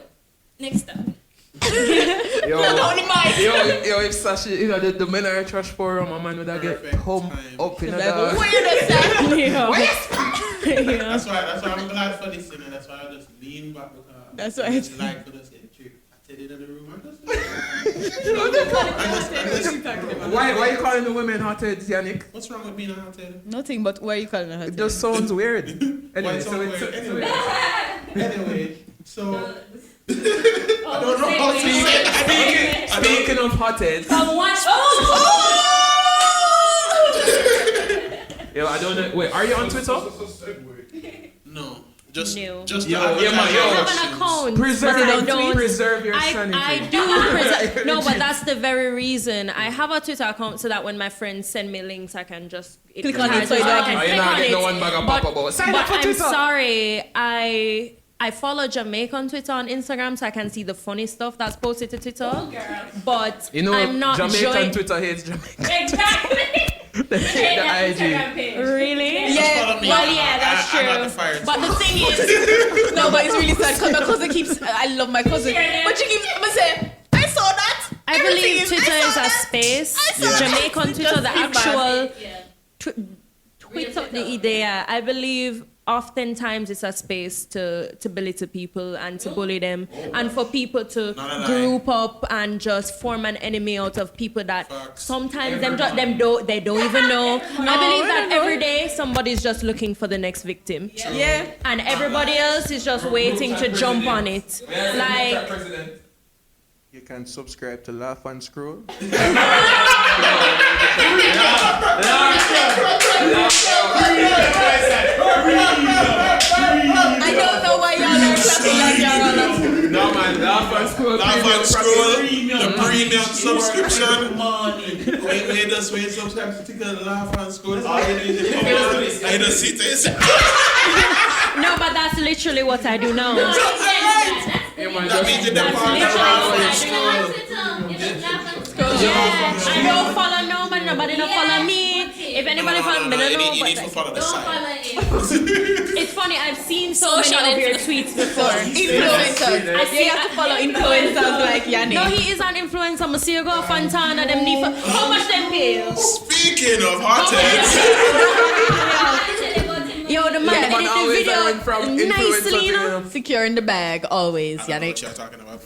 next up. Yo, if Sashi, the men are trash forum, a man would have get home up in the dark. That's why I'm glad for this, and that's why I just lean back because that's why it's like for this trip. I tell you in the room, Why are you calling the women hotheads, Yannick? What's wrong with being a hothead? Nothing, but why are you calling a hothead? It just sounds weird. Anyway, so I don't know how to speaking of hotheads. Yo, I don't know. Wait, are you on Twitter? No. Just I have an account. Preserve your sanity. I do preserve. No, but that's the very reason. I have a Twitter account so that when my friends send me links, I can just click on it so I can click on it. But I'm sorry, I follow Jamaica on Twitter on Instagram so I can see the funny stuff that's posted to Twitter. Oh, girl. But you know, I'm not Jamaican Twitter hates Jamaica. Exactly. They hate the IG. Really? Yeah. Well, yeah, that's true. But the thing is, no, but it's really sad because my cousin keeps. I love my cousin, but she keeps saying, "I saw that." I believe Twitter is a space. Jamaica on Twitter, the actual Twitter, the idea. I believe oftentimes it's a space to belittle people and to bully them, and for people to group up and just form an enemy out of people that sometimes they don't even know. I believe that every day somebody's just looking for the next victim. Yeah. And everybody else is just waiting to jump on it. Like, you can subscribe to Laugh and Scroll. I don't know why y'all are clapping like y'all. No man, Laugh and Scroll. The premium subscription. Wait, just wait, subscribe to the Laugh and Scroll. I don't see this. No, but that's literally what I do now. That means you're the part of Laugh and Scroll. I don't follow nobody don't follow me. If anybody follow me, you need to follow the site. It's funny, I've seen so many of your tweets before. Influencers. I see you have to follow influencers like Yannick. No, he is an influencer. I see you go Fontana, them need for how much them pay? Speaking of hotheads. Yo, the man that edit the video nicely, you know. Securing the bag always, I don't know what Yannick. you're talking about.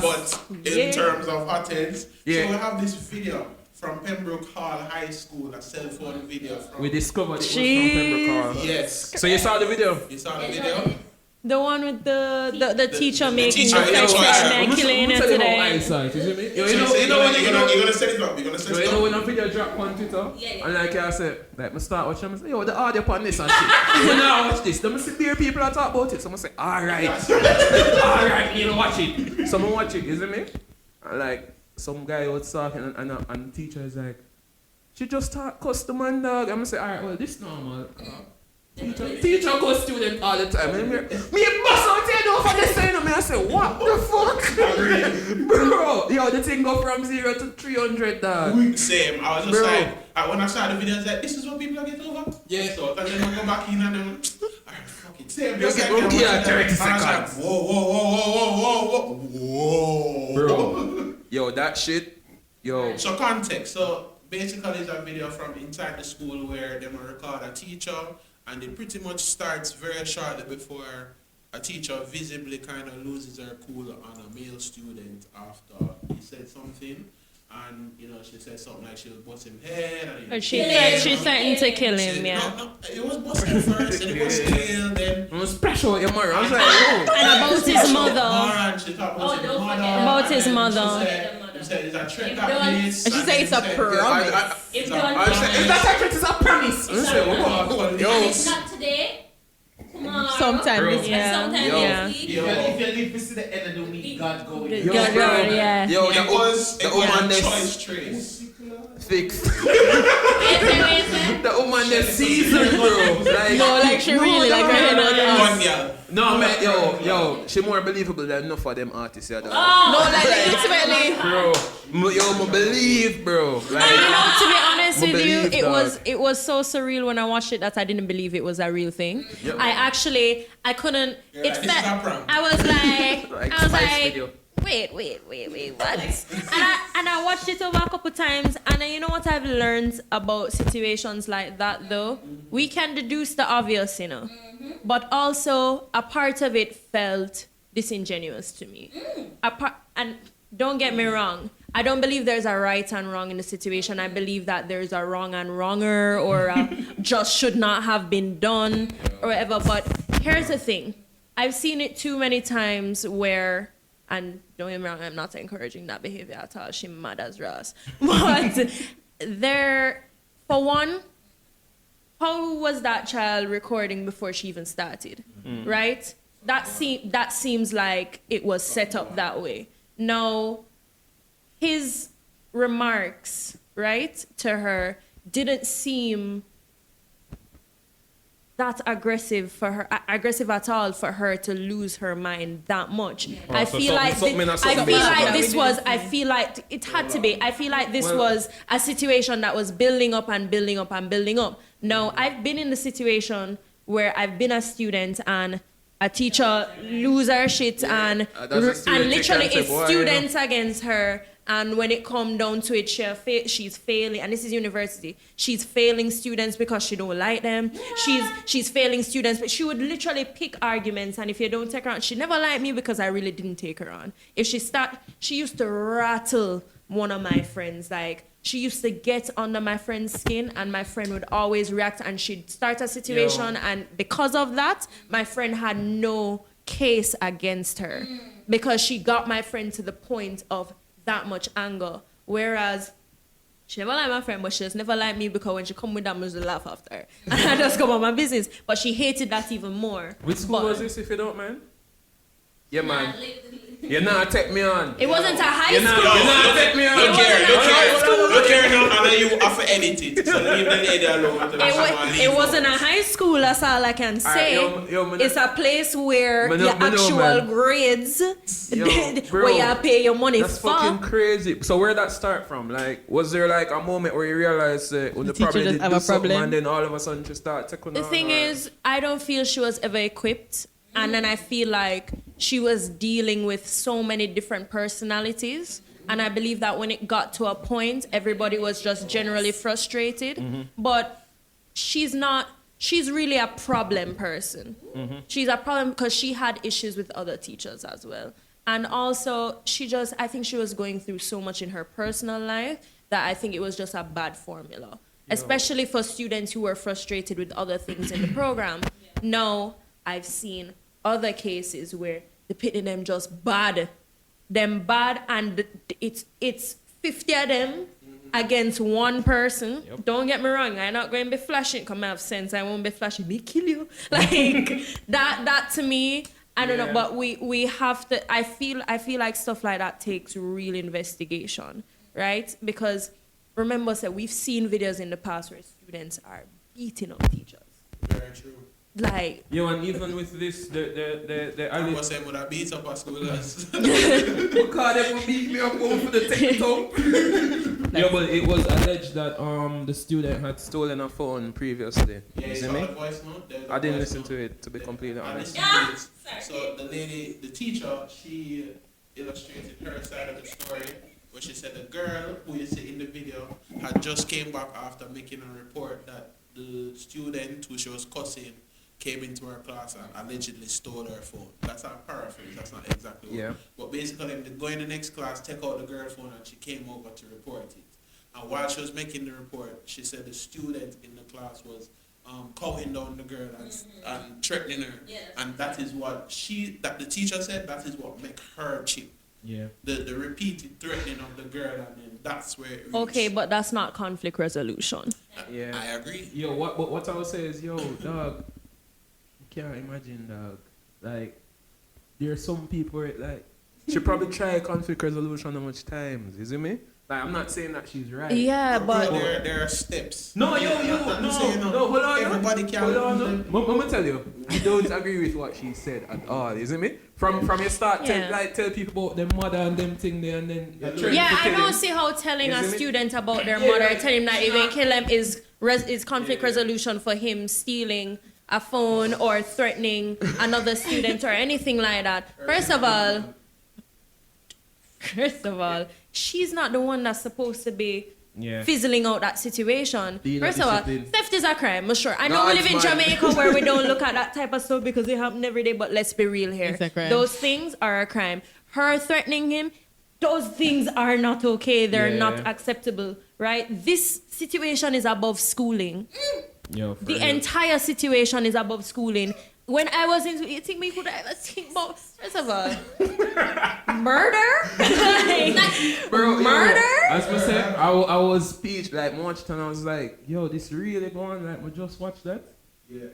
But in terms of attends, so we have this video from Pembroke Hall High School, a cell phone video from. We discovered it was from Pembroke Hall. Yes. So you saw the video? You saw the video? The one with the teacher making teacher the making French the and killing it today. Eyesight, you see me? You're gonna set it up. You're gonna set it You know up. when a video drop on Twitter, and like I said, like I start watching, I say, yo, the audio on this and shit. When I watch this, then I see bare people that talk about it. So I say, alright, alright, you know, watch it. Someone watch it, you see me? And like, some guy was talking, and the teacher is like, she just taught customer and dog. I'm gonna say, alright, well, this normal. Teacher go student all the time. Me bust out your door for the sign of me. I say, what the fuck? Bro, yo, the thing go from 0 to 300, dog. Same. I was just like, when I saw the video, I was like, this is what people are getting over? Yeah. So then I go back in and then, alright, fuck it. Same. You get okay, 30 seconds. Like, whoa. Bro, yo, that shit, yo. So context. So basically it's a video from inside the school where they will record a teacher, and it pretty much starts very shortly before a teacher visibly kind of loses her cool on a male student after he said something. And, you know, she said something like she was busting him head. And she's threatened to kill him, yeah. No, it was busting first, and it was still, then... It was special with your mother. I was like, yo. And about his mother. And she talked about his mother. About his mother. She said it's a trick that this. And she said it's a promise. It's Is that a trick? It's a promise. I said, yo. It's not today. Tomorrow. Sometimes. Yeah. Sometimes Yeah. next week. If you live to the end of the week, God go with you. Yo, Yeah, bro. yeah. Yo, It was the a woman choice that's trace. fixed. Wait. The woman that's seasoned, bro. Like, No, like she really like her head on One us. girl. no, man, yo, she more believable than enough of them artists, yeah, dog. No, like legitimately. Bro, yo, believe, bro. Like, You know, to be honest I with you, believe, it was so surreal when I watched it that I didn't believe it was a real thing. Yep. I couldn't. Yeah, It this is a felt. prank. I was like, Like I was Spice like, video. wait, what? and I watched it over a couple times, and you know what I've learned about situations like that, though? We can deduce the obvious, you know, but also a part of it felt disingenuous to me. And don't get me wrong, I don't believe there's a right and wrong in the situation. I believe that there's a wrong and wronger, or a just should not have been done, or whatever. But here's the thing. I've seen it too many times where, and don't get me wrong, I'm not encouraging that behavior at all. She mad as Ross. But there, for one, how was that child recording before she even started? Right? That seems like it was set up that way. Now, his remarks, right, to her didn't seem that aggressive at all for her to lose her mind that much. I feel like it had to be. I feel like this was a situation that was building up and building up and building up. Now, I've been in the situation where I've been a student and a teacher lose her shit and literally it's students against her. And when it come down to it, she's failing, and this is university. She's failing students because she don't like them. She's failing students, but she would literally pick arguments. And if you don't take her on, she never liked me because I really didn't take her on. She used to rattle one of my friends. Like, she used to get under my friend's skin, and my friend would always react, and she'd start a situation. And because of that, my friend had no case against her because she got my friend to the point of that much anger. Whereas she never liked my friend, but she just never liked me because when she come with that, I just laugh after her. And I just go about my business. But she hated that even more. Which school was this, if you don't mind? Yeah, man. You're not take me on. It wasn't a high You're school. not take me on. Look here now, and you have to edit it. So leave the lady alone. It wasn't a high school, that's all I can say. It's a place where your actual grades, where you pay your money That's for. fucking crazy. So where did that start from? Like, was there like a moment where you realized when the probably did do something and then all of a sudden she started taking The thing is, I don't feel she was ever equipped. And then I feel like she was dealing with so many different personalities. And I believe that when it got to a point, everybody was just generally frustrated. But she she's really a problem person. She's a problem because she had issues with other teachers as well. And also, I think she was going through so much in her personal life that I think it was just a bad formula, especially for students who were frustrated with other things in the program. Now, I've seen other cases where the pit in them just bad. Them bad, and it's 50 of them against one person. Don't get me wrong, I'm not going to be flashing. Come, I have sense. I won't be flashing. Me kill you. Like that to me, I don't know. But we have to. I feel like stuff like that takes real investigation, right? Because remember, we've seen videos in the past where students are beating up teachers. Very true. Like and even with this, I was saying when I beat up our schoolers. because they will beat me up over the TikTok. But it was alleged that the student had stolen a phone previously. Yeah, you see saw me? the voice note? I didn't listen to it, to be completely I honest. listened to it. So the teacher, she illustrated her side of the story, where she said the girl who you see in the video had just came back after making a report that the student who she was cussing came into her class and allegedly stole her phone. That's a paraphrase, that's not exactly what. Yeah. But basically, they go in the next class, take out the girl's phone, and she came over to report it. And while she was making the report, she said the student in the class was calling down the girl and threatening her. Yes. And that is what the teacher said, that is what make her chip. Yeah. The repeated threatening of the girl, and then that's where it reached. okay, but that's not conflict resolution. Yeah. I agree. What I would say is, dog, you can't imagine, dog. Like, there are some people where, like, she probably try conflict resolution how much times, you see me? Like, I'm not saying that she's right. Yeah, but there are steps. No, hold on. Everybody can. Hold on. I'm gonna tell you, I don't agree with what she said at all, you see me? From your start, tell people about their mother and them thing there, and then I don't see how telling a student about their mother, telling him that even kill him is conflict resolution for him stealing a phone or threatening another student or anything like that. First of all, she's not the one that's supposed to be fizzling out that situation. First of all, theft is a crime, I'm sure. I know we live in Jamaica where we don't look at that type of stuff because it happens every day, but let's be real here. It's a crime. Those things are a crime. Her threatening him, those things are not okay. They're not acceptable, right? This situation is above schooling. The entire situation is above schooling. When I was into it, you think me could ever think about, first of all, murder? Murder? As I said, I was speech like watched and I was like, this really going like we just watched that. Yeah.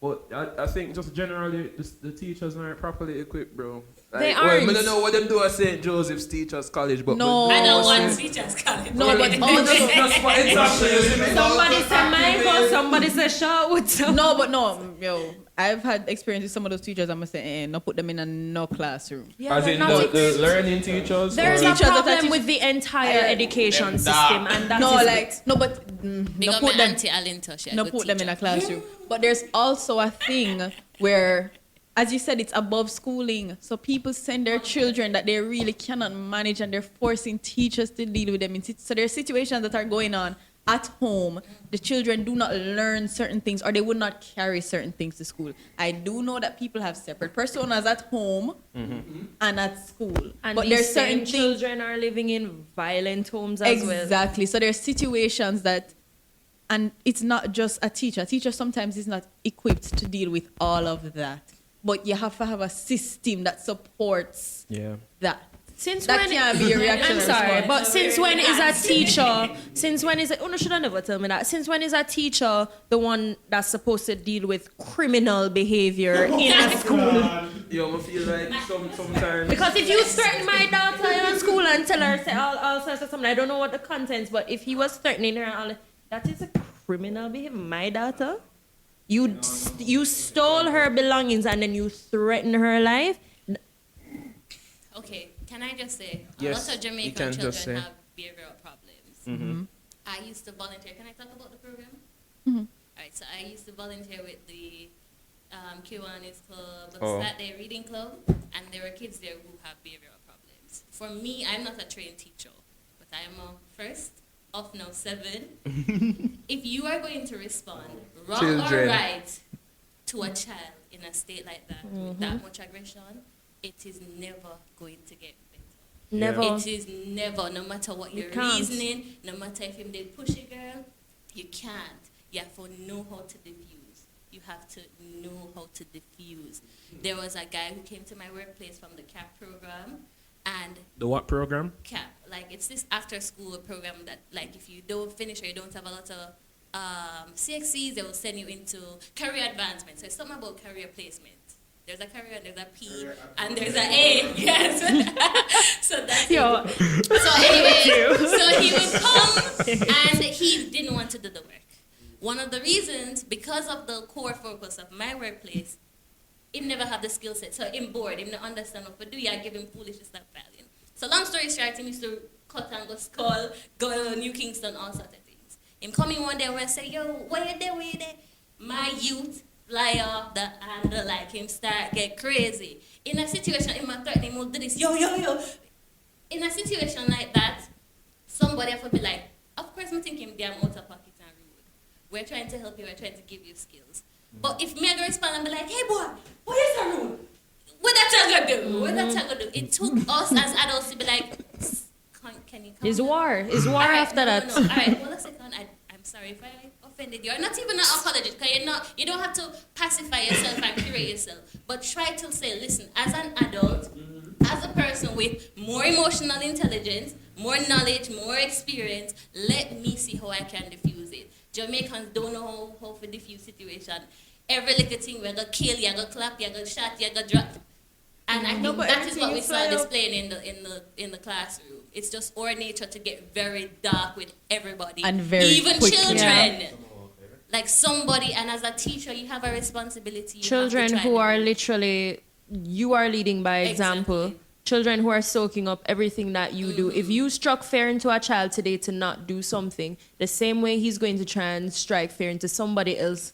But I think just generally the teachers aren't properly equipped, bro. Like, They aren't. Well, I don't know what them do at St. Joseph's Teachers College, but No. I don't want teachers college. No, but just for exactly. Somebody said Michael, somebody said Sherwood. No, I've had experience with some of those teachers. I'm gonna say, not put them in no classroom. As in the learning teachers. There's or- a Teachers that problem teach- with the entire education system, and that is No, Big up put my them. auntie Alinta. She a No, good put them in teacher. a classroom. But there's also a thing where, as you said, it's above schooling. So people send their children that they really cannot manage, and they're forcing teachers to deal with them. So there are situations that are going on at home. The children do not learn certain things, or they would not carry certain things to school. I do know that people have separate personas at home and at school. and but these there's same certain things. children are living in violent homes as well. Exactly. So there's situations that, and it's not just a teacher. A teacher sometimes is not equipped to deal with all of that. But you have to have a system that supports that. Since That when can't be a reaction I'm or sorry, response. but since when is a teacher? Since when is it? Oh no, should I never tell me that? Since when is a teacher the one that's supposed to deal with criminal behavior in a school? I feel like sometimes. Because if you threaten my daughter in school and tell her say all sorts of something, I don't know what the contents, but if he was threatening her, that is a criminal behavior. My daughter, you stole her belongings and then you threaten her life. Okay, can I just say, Yes, a lot of you Jamaican can children just say. have behavioral problems. Mm-hmm. I used to volunteer. Can I talk about the program? Mhm. All right, so I used to volunteer with the Kiwanis Club, Oh. Saturday Reading Club, and there were kids there who have behavioral problems. For me, I'm not a trained teacher, but I'm a first of now 7, if you are going to respond wrong Children. or right to a child in a state like that, with that much aggression, it is never going to get better. Never. It is never, no matter what You your can't. reasoning, no matter if him they push a girl, you can't. You have to know how to diffuse. You have to know how to diffuse. There was a guy who came to my workplace from the CAP program, and The what program? CAP, like it's this after school program that like if you don't finish or you don't have a lot of CXCs, they will send you into career advancement. So it's something about career placement. There's a career, there's a P, and there's an A. Yes. So that's Yo, it. So anyway, so he would come and he didn't want to do the work. One of the reasons, because of the core focus of my workplace, he never have the skill set. So him bored, him not understand what to do. You give him foolish stuff value. So long story short, he used to cut and go skull, go to New Kingston, all sorts of things. Him coming one day where I say, yo, what you there, where you there? My youth fly off the handle like him start get crazy. In a situation, in my threat, him will do this, yo. In a situation like that, somebody have to be like, of course I'm thinking damn out of pocket and rude. We're trying to help you, we're trying to give you skills. But if me I go respond and be like, hey boy, what is that rude? What that gonna do? What that gonna do? It took us as adults to be like, can you come it's down?" war. It's war All right, after that. No. All right, well, a second. I'm sorry if I offended you. Or not even an apology, because you don't have to pacify yourself and curate yourself. But try to say, listen, as an adult, as a person with more emotional intelligence, more knowledge, more experience, let me see how I can diffuse it. Jamaicans don't know how to diffuse situation. Every little thing, we're going to kill, you're going to clap, you're going to shot, you're going to drop. And I think that is what we saw displaying in the classroom. It's just our nature to get very dark with everybody. And very even quickly. children. Yeah. Like somebody, and as a teacher, you have a responsibility. You Children have to try who to- are literally, you are leading by example. Exactly. Children who are soaking up everything that you do. If you struck fear into a child today to not do something, the same way he's going to try and strike fear into somebody else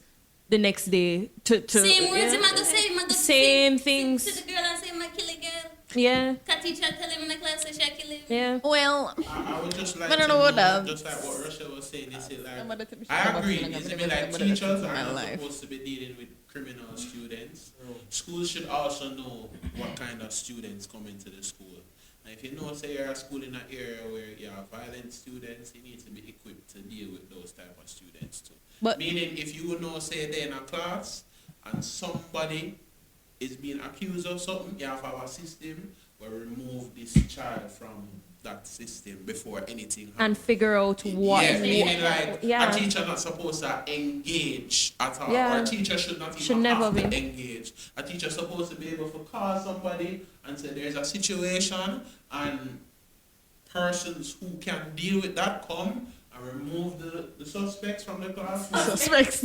the next day. Same words, him a go say, him a go Same say things. to the girl and say, "Ma kill a girl." Yeah, Ka teacher tell him in the class, say she kill him. yeah. Well, I would just like I don't to know what that- just like what Russia was saying, they say I'm like, gonna tell you I something agree, about it's feeling like I'm gonna teachers tell you are my not life. supposed to be dealing with criminal students. Schools should also know what kind of students come into the school. And if you know, say you're a school in an area where you have violent students, you need to be equipped to deal with those type of students too. But- Meaning, if you know, say they're in a class and somebody is being accused of something, you have to have a system where remove this child from that system before anything happens. And figure out what. Yeah, meaning like Yeah. a teacher not supposed to engage at all. Yeah. Or a teacher should not Should even never have to be. engage. A teacher supposed to be able to call somebody and say there's a situation and persons who can deal with that come and remove the suspects from the class. Suspects.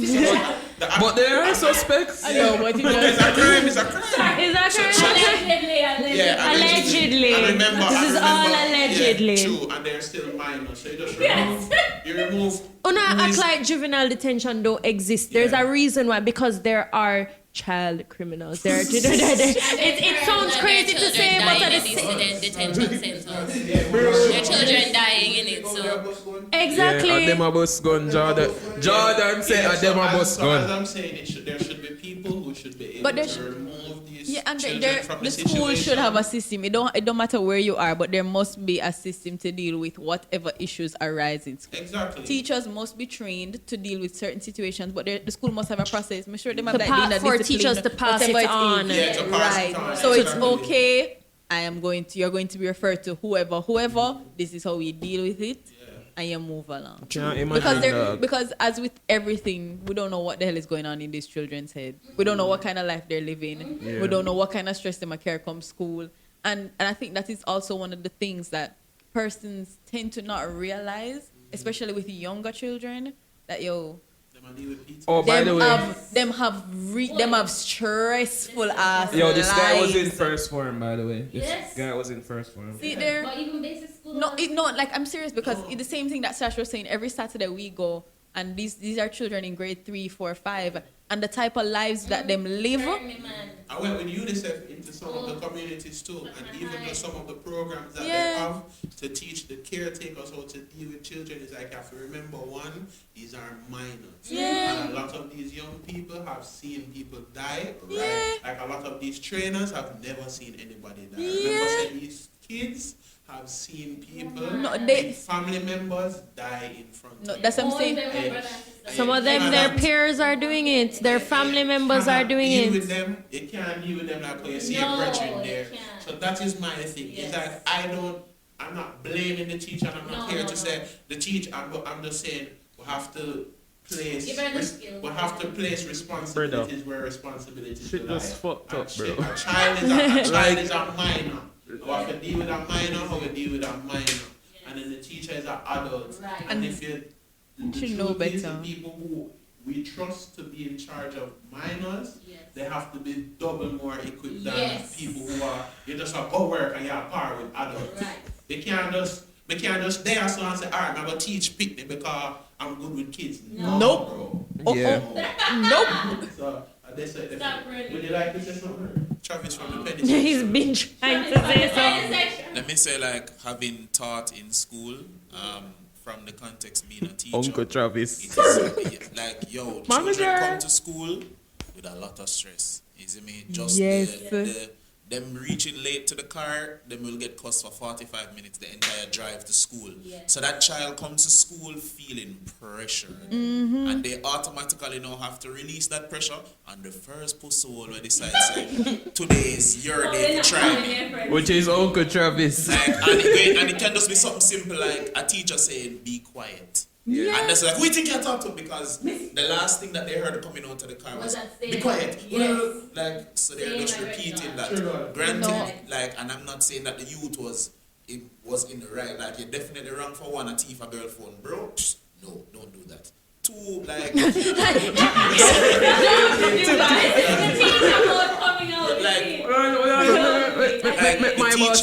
But there are suspects. I know, but It's a crime, it's a crime. Is that correct? Yeah, Allegedly. I remember, This is all allegedly. Yeah, true, and they're still minors. So you just remove Una who act is- like juvenile detention don't exist. There's Yeah. a reason why, because there are child criminals. It sounds crazy to say, but at the same detention centers. Your children dying in it, so Yeah, exactly. and them a bus gun, Jordan. Jordan said, Yeah, and them a bus so as gun. I'm saying, there should be people who should be able But there to should- remove these Yeah, and children from the school should situation. have a system. It don't matter where you are, but there must be a system to deal with whatever issues arise in school. Exactly. Teachers must be trained to deal with certain situations, but the school must have a process. Make sure they have The like path being a for discipline, teachers to pass whatever it is. on. Yeah, to pass Right. it on. So it's Exactly. okay. You're going to be referred to whoever. This is how we deal with it, and you move along. Can't imagine that. Because as with everything, we don't know what the hell is going on in these children's head. We don't know what kind of life they're living. Yeah. We don't know what kind of stress they might carry come school. And I think that is also one of the things that persons tend to not realize, especially with younger children, that Them a deal with pizza. Oh, by the way, them have stressful ass yo, this guy was in lives. first form, by the way. This Yes. guy was in first form. See there. but even basic school. No, like I'm serious because it's the same thing that Sash was saying. Every Saturday we go, and these are children in grade 3, 4, 5, and the type of lives that them live. I went with UNICEF into some of the communities too, and even just some of the programs that they have to teach the caretakers how to deal with children. Is like, you have to remember, one, these are minors. And a lot of these young people have seen people die, right? Like a lot of these trainers have never seen anybody die. Remember saying these kids have seen people, family members die in front of them. That's what I'm saying. Some of them, their peers are doing it. Their family members are doing it. With them, you can't deal with them like when you see a brethren there. So that is my thing. It's like I'm not blaming the teacher, and I'm not here to say the teacher. I'm just saying we have to place responsibilities where responsibilities shit was fucked up, bro. A child is a minor. Or if you deal with a minor, or you deal with a minor. And then the teacher is an adult. Right. And if you should know better. The people who we trust to be in charge of minors, they have to be double more equipped than people who are, you just have go work and you're a par with adults. Right. They can't just there so and say, alright, I'm going to teach picnic because I'm good with kids. No, bro. Yeah. Nope. So, would you like to say something? Travis from the penny section. He's been trying to say something. Let me say, like, having taught in school, from the context being a teacher. Uncle Travis. It is like, yo, children come to school with a lot of stress. You see me? Just them reaching late to the car, them will get cussed for 45 minutes the entire drive to school. So that child comes to school feeling pressure. And they automatically now have to release that pressure on the first pussy where they decide, today is your day to try me. Which is Uncle Travis. Like, and it can just be something simple like a teacher saying, be quiet. And that's like, who you think you talk to? Because the last thing that they heard coming out of the car was, be quiet. Like, so they're just repeating that. Granted, like, and I'm not saying that the youth was in the right. Like, you're definitely wrong for one, a thief a girl phone, bro. No, don't do that. Two, like, my boss,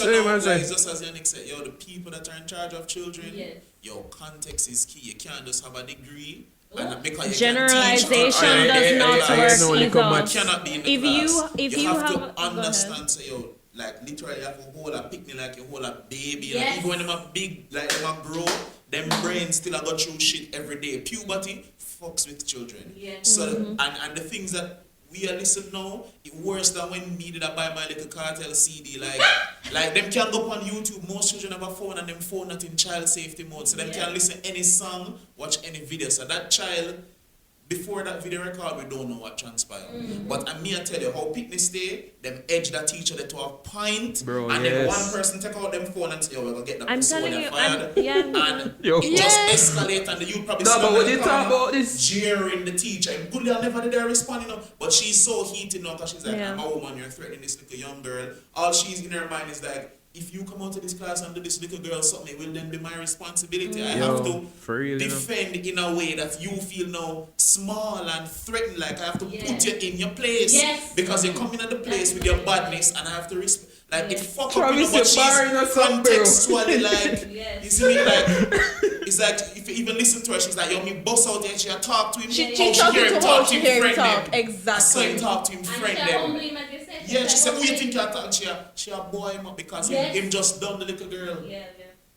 just as Yannick said, yo, the people that are in charge of children, your context is key. You can't just have a degree. And because generalization does not work either. Cannot be in the class. If you have to understand, so yo, like literally you have to hold a picnic like you hold a baby. Like, even when them are big, like them are grow, them brains still go through shit every day. Puberty fucks with children. So and the things that we are listening now, it worse than when me did I buy my little cartel CD. Like them can go up on YouTube. Most children have a phone and them phone not in child safety mode. So them can listen any song, watch any video. So that child, before that video record, we don't know what transpired. But I tell you, how picnic stay, them edge that teacher to a point, bro, and then one person take out them phone and say, yo, we're going to get that person when they're fired. And it just escalate, and the youth probably but when you talk about this, jeering the teacher, and good girl never did they respond, but she's so heated now because she's like, I'm a woman, you're threatening this little young girl. All she's in her mind is like, if you come out of this class and do this little girl something, it will then be my responsibility. I have to defend in a way that you feel now small and threatened, like I have to put you in your place because you're coming at the place with your badness, and I have to respect. Like it fuck up, but she's contextually like, you see me, like it's like if you even listen to her, she's like, yo, me boss out there, she talk to him, she hear him talk to him, friend them. Exactly. I saw him talk to him, friend them. Yeah, she said, who you think you're talking? She a boy him up because him just done the little girl.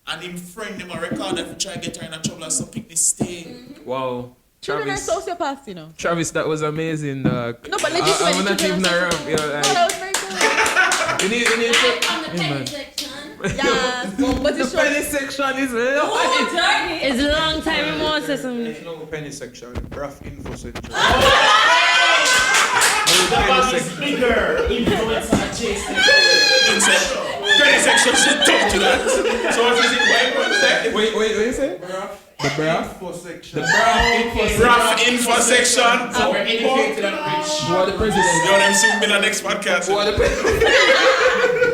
And him friend him a record that we try to get her in a trouble, so pick this stay. Wow. Children are sociopaths, you know. Travis, that was amazing, dog. No, but legitimately, I'm not even around. That was very good. You need to... From the penny section. Yeah, but the penny section is it's a long time in more something. There's no penny section, rough info section. The bag is bigger. Influence and chasing. Penny section should talk to that. So what is it? Wait, what you say? The info section. Rough info section. So we're educated and rich. Who are the president? Yo, them soon be the next podcast. Who are the president?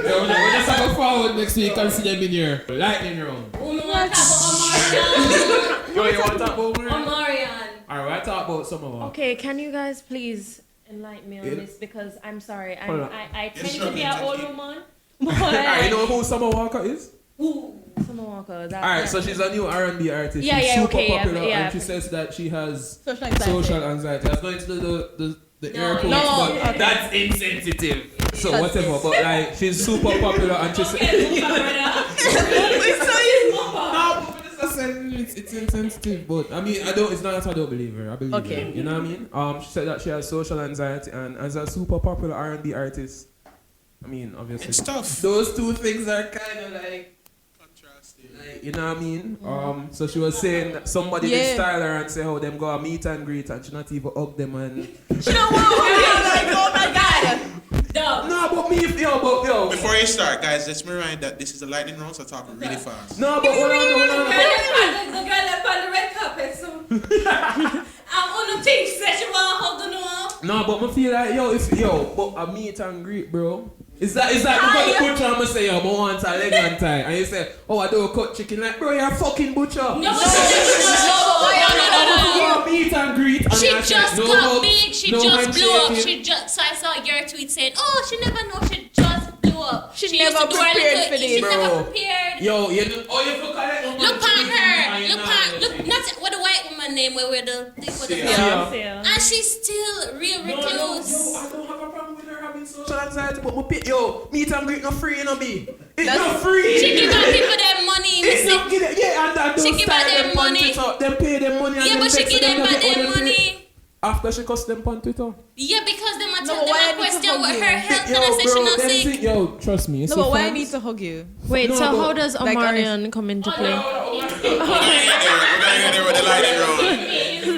We'll just have a forward next week and see them in here. Lightning round. You want to talk about Omarion? Yo, you want to talk about Omarion. Alright, we'll talk about some of them. Okay, can you guys please enlighten me on this, because I'm sorry, I tend to be an old woman. But You know who Summer Walker is? Summer Walker. That, Alright, so she's a new R&B artist. Yeah, she's yeah, super okay, popular, yeah. and she says that she has Social anxiety. social anxiety. I was going to do the air quotes, No, but okay. that's insensitive. So whatever, but like she's super popular, and she says. It's insensitive, but I mean, it's not that I don't believe her. I believe Okay. her. You know what I mean? She said that she has social anxiety, and as a super popular R&B artist, I mean, obviously, It's tough. those two things are kind of like, you know what I mean? So she was saying that somebody did style her and say how them go a meet and greet, and she not even hug them and. She don't want to like, oh my God. No, but me, yo. Before you start, guys, let's remind that this is a lightning round, so talking really fast. No, but hold on. The girl left on the red carpet, so I'm on the Ting said she want to hug the no. No, but I feel like, but a meet and greet, bro. Is that because the butcher I'ma say, I want a leg and tie, and you say, oh, I do cut chicken, like, bro, you're a fucking butcher. No. Meet and greet. She and just no got hugs, big. She no just blew up. handshaking. So I saw your tweet saying, "Oh, she never know. She just blew up. She used never to do her prepared little- for this, She bro. never prepared. Yo, you know, look at it. Look at her. Look. Not what the white woman name where the thing for the Yeah. and she's still real recluse. I don't have a problem with her having social anxiety, but meet and greet not free, you know, B. It's That's- not free. She give her people their money. It's not give it, and She those give her style them them on money. Twitter, them pay them money and Yeah, them but she text give them them back get all their them pay. money. After she cussed them on Twitter. Yeah, because them are No, tell why I them a need to question hug with you? her health Yo, and I say she bro, not them sick. think, yo, trust me. No, but why I need to hug you? Wait, No, so but- how does like Omarion come into play? We're gonna get there with the lightning round.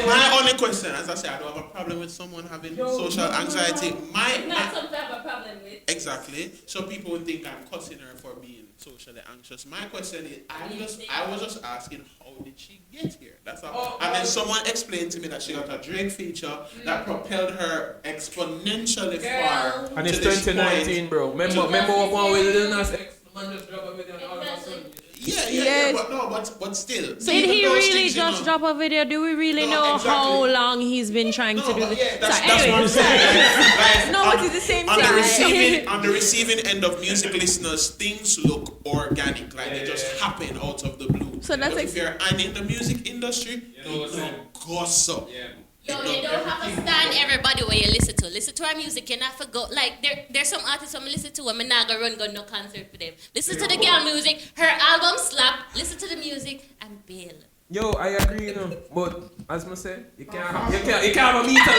My only question, as I say, I don't have a problem with someone having social anxiety. Not something I have a problem with. Exactly. So people would think I'm cussing her for being socially anxious. My question is, I was just asking, how did she get here? That's all. And then someone explained to me that she got a Drake feature that propelled her exponentially far. And it's to this 2019, bro. Remember what one with Lil Nas X? The man just dropped a video and all of a sudden. Yeah, but still. Did he really just drop a video? Do we really know how long he's been trying to do this? Yeah, that's what I'm saying. No, but it's the same on time. on the receiving end of music listeners, things look organic, like they just happen out of the blue. So that's if you're in the music industry, you don't gossip. Yo, you don't have to stand everybody where you listen to. Listen to our music, you not forget. Like, there's some artists I'm listen to, I'm not gonna go no concert for them. Listen to the girl music, her album slap, listen to the music, and bail. Yo, I agree, you know, but as I say, you can't have a meter.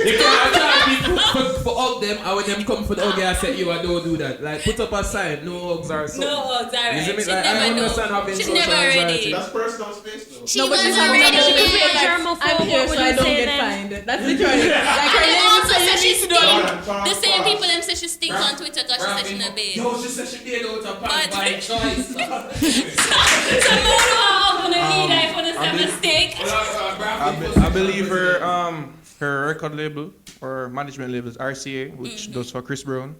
You can't charge people for hug them, and when them come for the hug, I said, I don't do that. Like, put up a sign, no hugs or something. No hugs, alright. You see me? She Like, I never understand know. having She's social never ready. anxiety. That's personal space, though. She No, but was this already is there. I'm here, so I don't get fined. That's literally like her And name also is say she saying you stink. The same people them say she stink on Twitter because she said she not babe. Yo, she said she paid out a But- pants by choice. So I'm gonna need her for the mistake. I believe her record label or management label is RCA, which does for Chris Brown.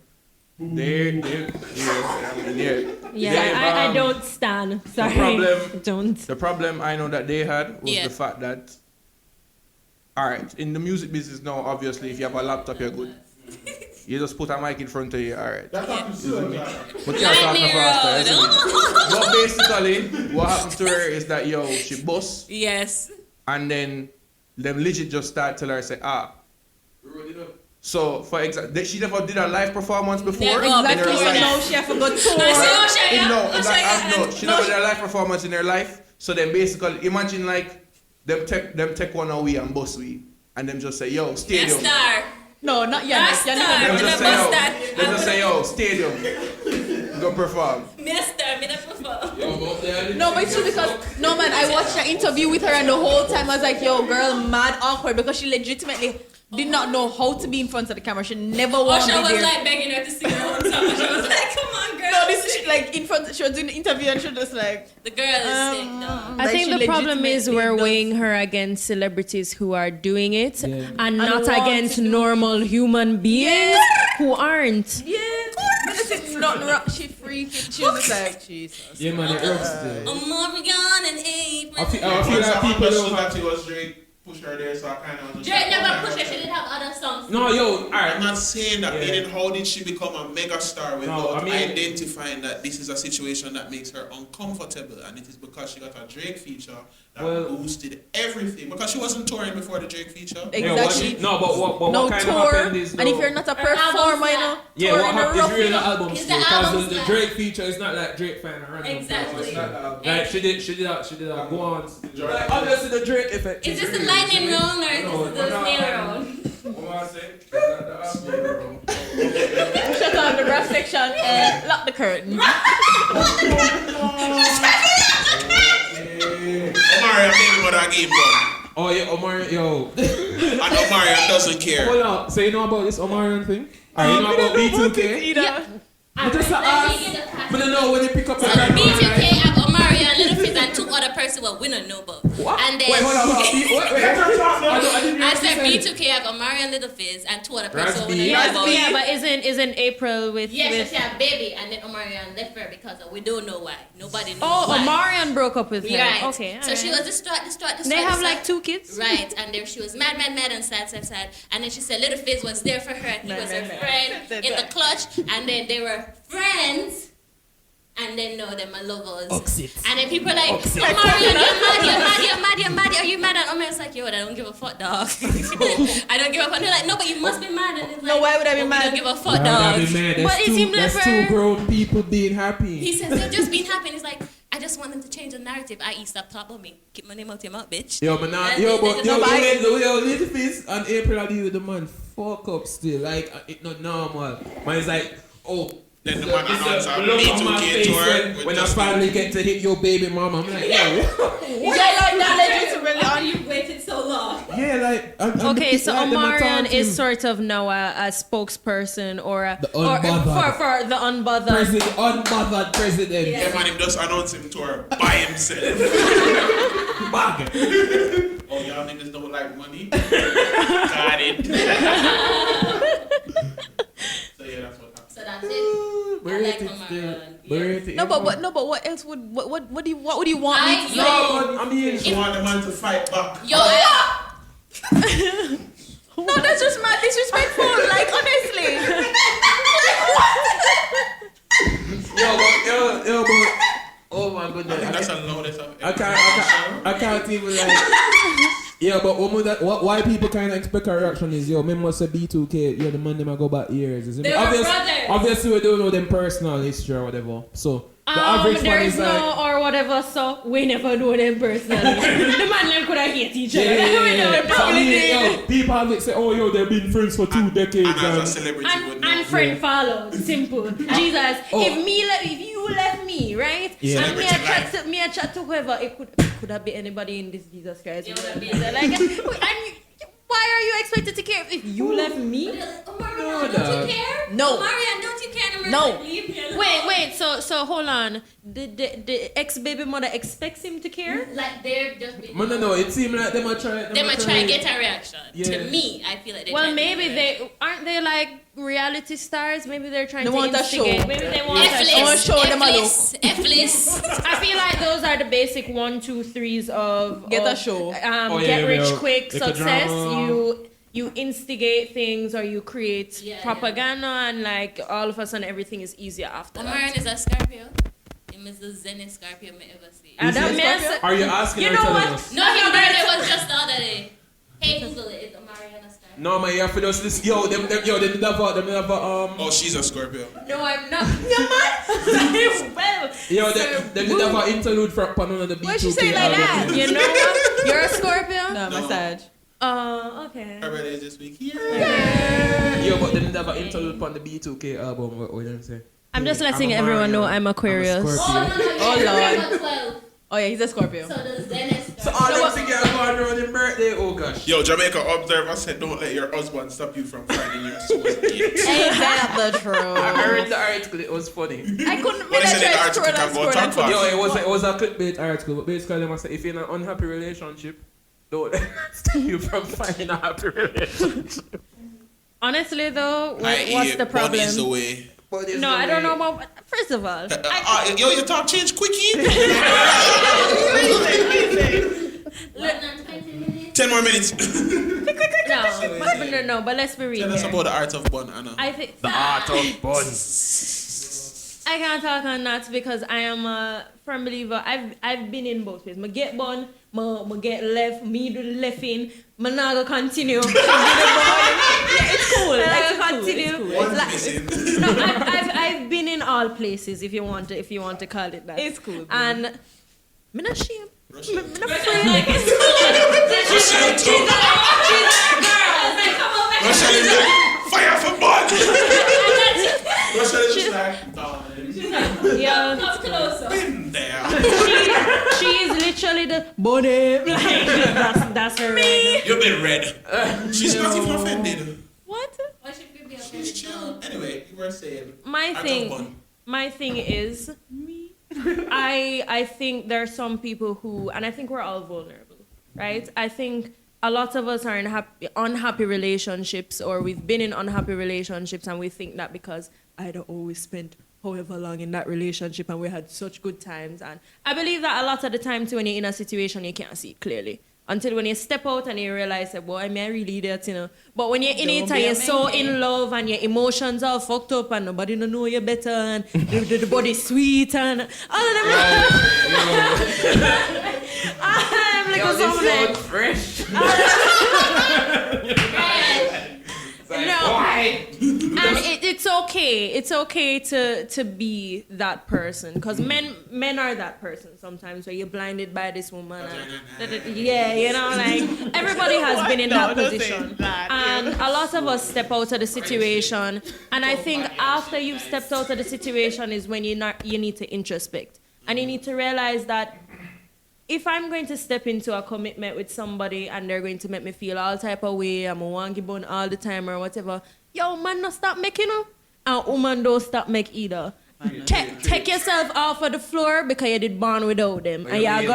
Yeah, I don't stand. Sorry. Don't. The problem I know that they had was Yeah. the fact that, all right, in the music business now, obviously, if you have a laptop, you're good. You just put a mic in front of you, all right. That's not suicide. But you're talking Lightning faster, isn't it? road. But basically, what happened to her is that, she bust, Yes. and then them legit just start telling her, say, So, for example, she never did a live performance before. Never, in her exactly. So life. now she have to go tour. She never did a live performance in her life. So then basically, imagine like them take one away and bust we, and them just say, yo, stadium. Star. No, not Yannick. Star. Them Me just the say, yo, bust them just say, yo, stadium. Go perform. Me the star. Me the perform. No, but it's true because no man, I watched the interview with her and the whole time I was like, yo, girl, mad awkward because she legitimately did not know how to be in front of the camera. She never wanted Osha to was be there. like begging her to sing her own song. She was like, come on, girl. No, this is like in front. She was doing the interview and she was just like, The girl is sick, though. I think she the problem is legitimately we're does- weighing her against celebrities who are doing it and not want against to do- normal human beings who aren't. yeah, it's nothing wrong. She freaking. She was just like, Jesus. Yeah, man, it rocks there. Omarion and April. I feel like people Question don't that he was Drake push her there, so I kind of. Drake never pushed her. She did have other songs. No, yo, alright. I'm not saying that. Yeah. Meaning, how did she become a mega star without I mean, identifying that this is a situation that makes her uncomfortable, and it is because she got a Drake feature that boosted everything. Because she wasn't touring before the Drake feature. Exactly. No, but what kind of tour, happened is, and if you're not a performer, you know, yeah, what happened is really the album It's still, the album because the slap. Drake feature is not like Drake fan or random. Exactly. It's not like she did that go on. Like, obviously the Drake effect. Is this the lightning round or is this the snail round? What I say? It's not the snail round. shut down the rap section and lock the curtain. Omarion baby mother game done. Oh yeah, Omarion, yo. And Omarion doesn't care. Hold on. So you know about this Omarion thing? Or you know about B2K? Yeah. But just ask. But I know when you pick up So a the B2K have Omarion, Little Fizz, and two other person what we don't know about. What? And then Wait, hold on. Wait. I didn't I said B2K have Omarion, Little Fizz, and two other person Raspy. what we don't know about. Yeah, but isn't April with Yes, with she had baby, and then Omarion left her because of, we don't know why. Nobody knows Oh, why. Omarion broke up with her. Right. Okay. So she was distraught. They have like 2 kids. Right, and there she was mad, and sad. And then she said Little Fizz was there for her, and he was her friend in the clutch, and then they were friends. And then no, they're my lovers. And then people are like, Omarion, you're mad. Are you mad at Omarion's like, yo, I don't give a fuck, dog. I don't give a fuck. And they're like, no, but you must be mad. And it's like, No, why would I be I mad? don't give a fuck, dog. But it seemed like That's two grown people being happy. He says they're just being happy. And he's like, I just want them to change the narrative. I.e., stop talking about me. Keep my name out your mouth, bitch. Yo, man, And yo, then but they yo, just- Little Fizz and April are dealing with the man fuck up still. Like, it's not normal. Man, it's like, oh. Then the man announced a look on my B2K face tour. when I finally get to hit your baby mama. I'm like, yo. Yeah, like that legitimately Why on you waited so long? Yeah, like. Okay, so like, them Omarion talking. is sort of now a spokesperson or a The or unbothered. for the unbothered. Unbothered president. Yeah, man, him just announced him tour by himself. Bag. Oh, y'all niggas don't like money? Got it. So yeah, that's what happened. So that's it. I Where like is it Omarion. still? No, but what else would what do you want me to say? No, but I mean, She want the man to fight back. Yo, No, that's just mad disrespectful. Like honestly. yo, but oh my I goodness, think that's a loudest of I can't even like. Yeah, but why people kind of expect a reaction is, yo, me must say B2K, you're the man them I go back years. Is it? They were brothers. Obviously, we don't know them personal history or whatever. So the average there fan is is no like, or whatever, so we never know them personally. The man them could have hate each other. yeah. We never So, I probably mean, did. yo, people have like say, oh, yo, they've been friends for 2 decades. And as a celebrity would know. And friend follow, simple. Jesus, Oh. if you left me, right? Yeah. And me I chat to whoever, it could have been anybody in this Jesus Christ. It would have been like, why are you expected to care if you left me? Omarion, don't you care? No. Omarion, don't you care? And Omarion No. like, leave me alone. Wait, so hold on. The ex-baby mother expects him to care? Like they're just being. No, it seems like them a try. They might try and get a reaction. Yeah. To me, I feel like they. Well, try maybe to get a reaction. aren't they like reality stars? Maybe they're trying They to want a instigate. show. Maybe they want a I show. wanna show them a look. F-list. I feel like those are the basic 1, 2, 3s of Get a show. Get rich yeah. quick Like a success. drama. You instigate things or you create Yeah, propaganda and like all of a sudden everything is easier after that. Omarion is a Scorpio. Him is the zenith Scorpio me ever see. And that Is he a means- Are you asking You or know telling what? us? No, his birthday was just the other day. Hey, Google it. Is Omarion a Scorpio? No, man, you have to just listen. Yo, them, they did have Oh, she's a Scorpio. No, I'm not. You're mad. Well, Yo, they did have an interlude from one of the B2K. Why'd she say like that? album. you know what? You're a Scorpio? No, No. massage. Okay. Her birthday is this week. Yeah. Yo, but they did have an interlude on the B2K album. What did they say? I'm just I'm letting a everyone know Mario. I'm Aquarius. I'm a Scorpio. Oh, no, Oh, you're Lord. 12. Oh yeah, he's a Scorpio. So the zenith So Scorpio. all them together going around their birthday. Oh gosh. Yo, Jamaica Observer said, don't let your husband stop you from finding your soul's gate. Ain't that the I truth? read the article. It was funny. I couldn't What make is it in the that article scroll and about scroll and talk Yo, fast? it was a clickbait article, but basically they must say if you're in an unhappy relationship, don't stop you from finding a happy relationship. Honestly, though, what's I.e., the problem? Bunny's the way. But it's No, the I don't way- know about. First of all, Yo, your talk change quickie. What not 10 more minutes. No, but let's be real. Tell us here. about the art of bun, Anna. I think The art of bun. I can't talk on that because I am a firm believer. I've been in both ways. I get bun, I get left, me do the left in, I not gonna continue. It's cool. It's continue. It's no, I've been in all places if you want to call it that. It's cool. And I'm not ashamed. I'm not afraid. Russia is like, fire for bun! Russia is just like, Yeah. Come closer. been there. She is literally the body. Like, that's her. Me. You've been red. She's not even offended. What? Why should we be She's chill. Anyway, you were saying. My art of thing. bun. My thing is, I think there are some people who, and I think we're all vulnerable, right? I think a lot of us are in unhappy relationships, or we've been in unhappy relationships, and we think that because I'd always spent however long in that relationship and we had such good times. And I believe that a lot of the time too, when you're in a situation, you can't see it clearly. Until when you step out and you realize that, boy, I mean, I really that, you know. But when you're in it and you're so in love and your emotions are fucked up and nobody don't know you better and the body's sweet and all of them. I'm like, something fresh. No, and it's okay. It's okay to be that person, because men are that person sometimes, where you're blinded by this woman. And, yeah, you know, like everybody has been in that position, and a lot of us step out of the situation. And I think after you've stepped out of the situation is when you need to introspect, and you need to realize that if I'm going to step into a commitment with somebody and they're going to make me feel all type of way, I'm a wanky bun all the time or whatever, yo, man, don't stop making them, and woman don't stop make either. Take yourself off of the floor because you did born without them, and you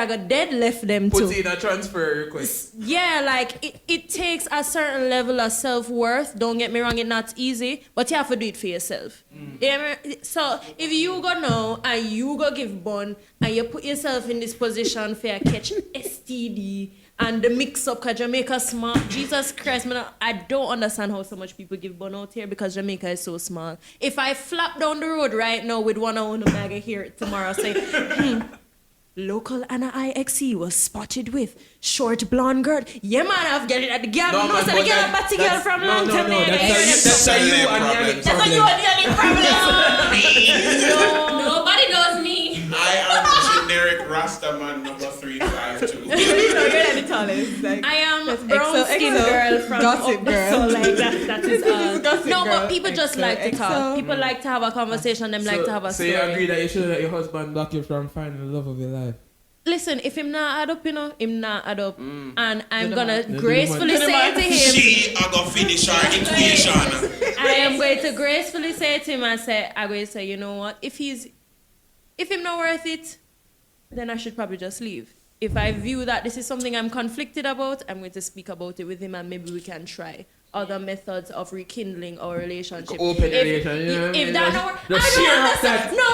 got dead left them too. Put in a transfer request. Yeah, like it takes a certain level of self-worth. Don't get me wrong, it's not easy, but you have to do it for yourself. Yeah, so if you go now and you go give bun and you put yourself in this position for a catch STD and the mix-up because Jamaica small, Jesus Christ, man, I don't understand how so much people give bun out here because Jamaica is so small. If I flap down the road right now with one on the bag here tomorrow, say, local Annaixe was spotted with short blonde girl. Yeah, man, I've got it at the girl. No, No, man, so the but girl, batty girl from long time. That's a you and Yannick That's a you and Yannick problem. Nobody knows me. I am generic Rastaman number 352. You're the tallest. Like, I am that's brown skin girl from gossip girl. So like that is gossip no, girl. but people just like to talk. People like to have a conversation. Them like to have a So story. you agree that you should let your husband block you from finding the love of your life? Listen, if him not add up, you know, him not add up, and I'm gonna man. gracefully say to him, She are gonna finish our equation. I am going to gracefully say to him, I'm going to say, you know what? If him not worth it, then I should probably just leave. If I view that this is something I'm conflicted about, I'm going to speak about it with him, and maybe we can try other methods of rekindling our relationship. Open relationship, you know what I mean? If that not work, I Just don't share up understand. that. No,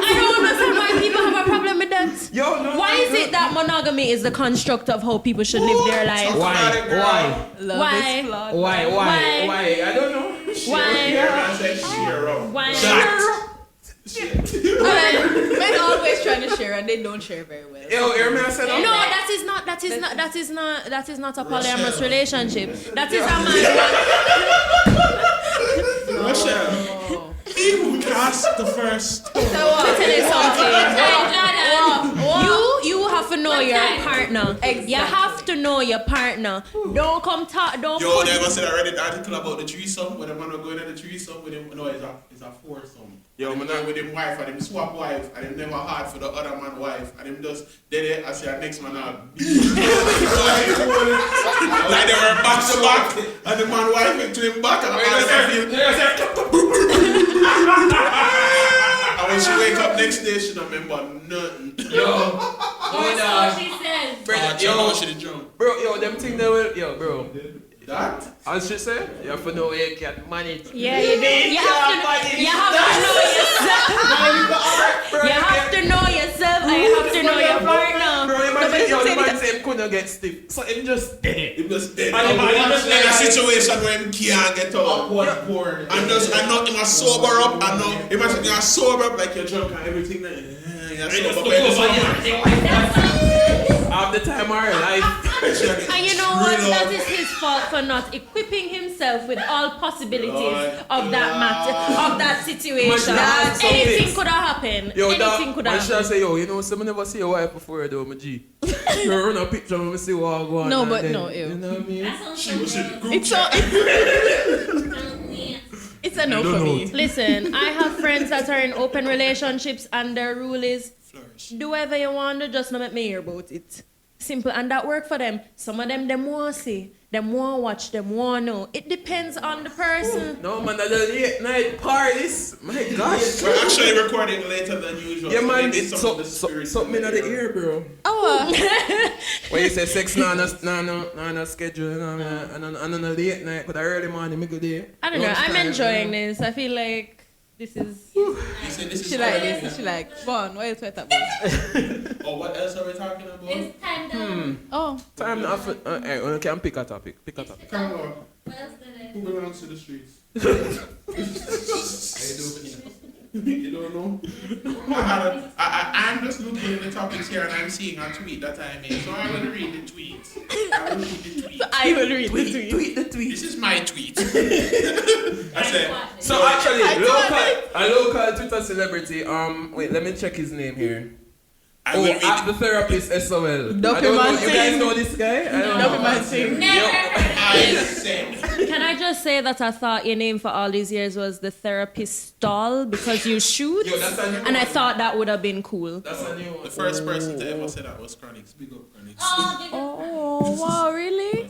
I don't understand why people have a problem with that. Yo, no, Why is it that monogamy is the construct of how people should live their life? Why? love Why? is flawed. Why? I don't know. Why? Why? Men always trying to share and they don't share very well. Yo, hear me? I said No, that is not a polyamorous relationship. That is a man. Rochelle, he who cast the first. Let me tell you something. You have to know your partner. You have to know your partner. Don't come talk. Don't. Yo, they ever said I read an article about the threesome where the man was going at the threesome with him. No, it's a foursome. Yo, man, with him wife and him swap wife and him never hard for the other man wife and him just did it as your next man out. Like they were back to back and the man wife went to him back and and when she wake up next day she don't remember nothing. Yo, That's what she said. Yo, she did drunk. bro, them thing they will, yo, bro. That? As she said, you have to know where you can manage. Yeah, you do. You have to know yourself. You have to know yourself, and you have to know your partner. Bro, you might think, yo, the man say, could wanna get stiff. So him just dead. Him just dead. And him just in a situation where him can't get out. And not him a sober up. And now imagine you are sober up like you're drunk and everything. Half the time of our life. And you know what? That is his fault for not equipping himself with all possibilities of that matter, of that situation. Anything could have happened. Anything could have happened. Say, you know, some never see your wife before, though, my G. You run a picture and we see what go on. No, but then, no, you know what I mean? She was in the group It's a no for me. Listen, I have friends that are in open relationships and their rule is flourish. do whatever you want to, just not make me hear about it. Simple, and that work for them. Some of them want to see, them want to watch, them want to know. It depends on the person. No, man, the late night parties. My gosh. We're actually recording later than usual. Yeah, man, maybe some of the something spirits in the ear, bro. Oh, When you say sex, no schedule, and on a late night, but early morning, make a day. I don't know. I'm enjoying this. I feel like this is. she like this. She like, go on, what else we talking about? Oh, what else are we talking about? It's time down. Oh. Time enough. We can pick a topic. Pick a topic. Come on. What else did it? Who belongs to the streets? You don't know? I'm just looking at the topics here and I'm seeing a tweet that I made. So I will read the tweet. I will read the tweet. Tweet the tweet. This is my tweet. I said, So actually, a local Twitter celebrity. Wait, let me check his name here. I will read at the therapist SOL. I don't know. You guys know this guy? I don't know. I said. Can I just say that I thought your name for all these years was the therapist stall because you shoot? Yo, that's a new And I one. thot that would have been cool. That's a new one. The first person to ever say that was Chronix. Big up Chronix. Oh, wow, really?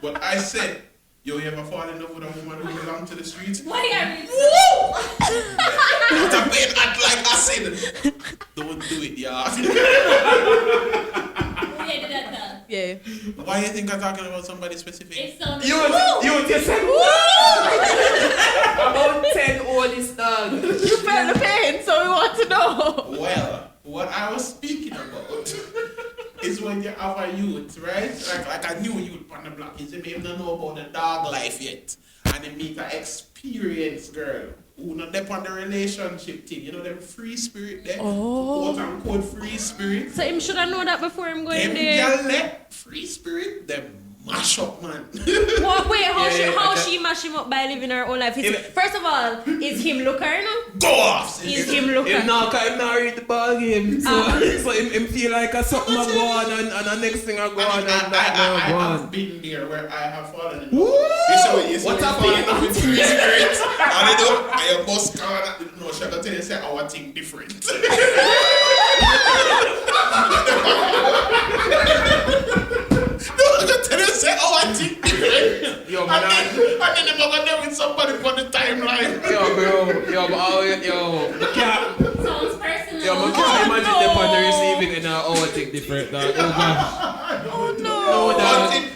But I said, yo, you ever fall in love with a woman who belongs to the streets? Why are you It's a bit act like I said. Don't do it, y'all. Yeah. Why do you think I'm talking about somebody specific? It's so You just said about 10 oldest dog. You felt the pain, so we want to know. Well, what I was speaking about is when you have a youth, right? Like a new youth on the block. Is him don't know about the dog life yet. And they meet an experienced girl who not dep on the relationship thing. You know them free spirit there? Quote unquote free spirit. So him should have known that before him going Them there. girl let free spirit, them mash up, man. What, wait, how she mash him up by living her own life? First of all, is him looker, you know? Go off! Is him looker? Him not read the ball game. So him feel like a something a go on and the next thing a go on and that I go on. have been there where I have fallen in love. You see what falling in love with free spirit? And you know, I must come and no, she got tell you say our thing different. Say, oh, I think different. Yo, and man, then they're gonna there with somebody on the timeline. Yo, bro, I can't. Sounds personal. Yo, I can't imagine them on the receiving and our thing different, dog. Oh, gosh. Oh no.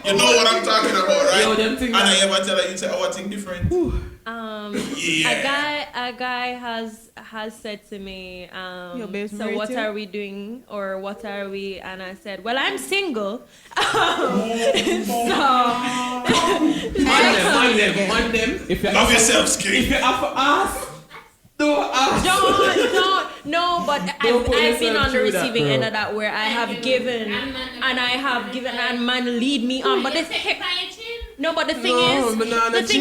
You know what I'm talking about, right? Yo, them thing. And I ever tell her you say our thing different. Yeah. A guy has said to me, Your babe's so married what too? are we doing or what are we? And I said, well, I'm single. On them. If you Love yourself, Skin. If you have to ask, don't ask. No, but I've been on the receiving end of that where I have given and man lead me on. But the thing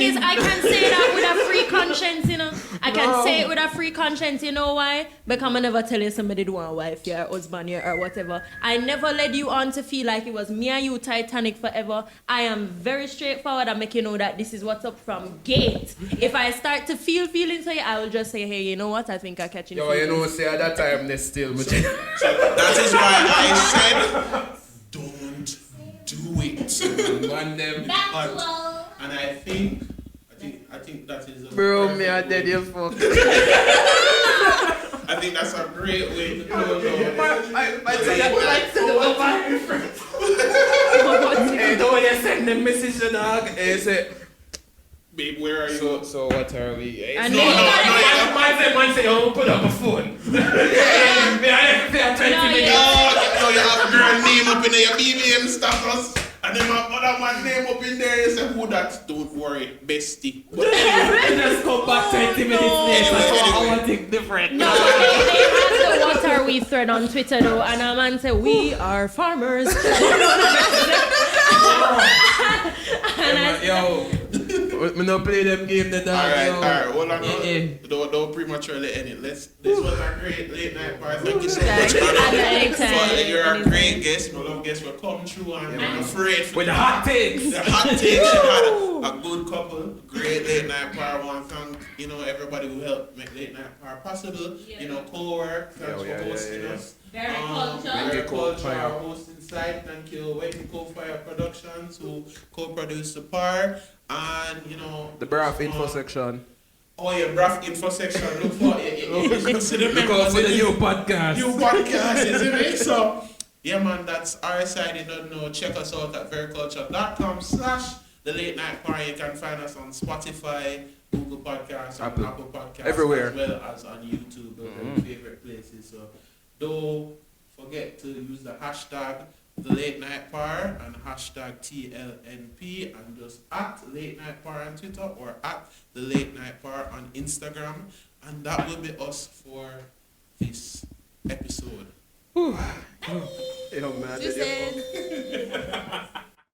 is, I can say that with a free conscience, you know. I can say it with a free conscience, you know why? Because I never tell you somebody do want a wife, your husband, or whatever. I never led you on to feel like it was me and you Titanic forever. I am very straightforward and make you know that this is what's up from gate. If I start to feel feelings for you, I will just say, hey, you know what? I think I'm catching Yo, you know, say at that time, they still. So that is why I said, don't do it. Man, them. And I think that is a Bro, me, I dead you fuck. I think that's a great way to close out. Hey, don't you send them message to dog? Hey, say, Babe, where are you? So what are we? And No, then- Man say, oh, put up a phone. Me, I have 20 minutes. Oh, you have a girl name up in there, your BBM status, and then my other man name up in there. You say, who that? Don't worry, bestie. But anyway, Just come back 20 minutes later. I want it different. No, they have the what are we thread on Twitter though, and a man said we are farmers. And I said, Yo, we not play them game the dog. alright, hold on. Don't prematurely end it. This was a great late night party. Thank you so much, Anna. So, you're a great guest. My love guest will come through, and I'm afraid With the hot takes. the hot takes. She had a good couple, great late night party. One thank everybody who helped make late night party possible. Co-work, thanks for hosting us. Very culture. Very culture, our hosting site. Thank you, Waiting Co-Fire Productions, who co-produced the par. And The Braff info section. Oh yeah, Braff info section. Look for it. Look out for the new podcast. New podcast, isn't it? So yeah, man, that's our side. You don't know. Check us out at veryculture.com/the late night party. You can find us on Spotify, Google Podcasts, and Apple Podcasts, everywhere, as well as on YouTube, our favorite places. So don't forget to use the hashtag The Late Night Par and hashtag TLNP, and just at Late Night Par on Twitter or at The Late Night Par on Instagram, and that will be us for this episode. Yo, man.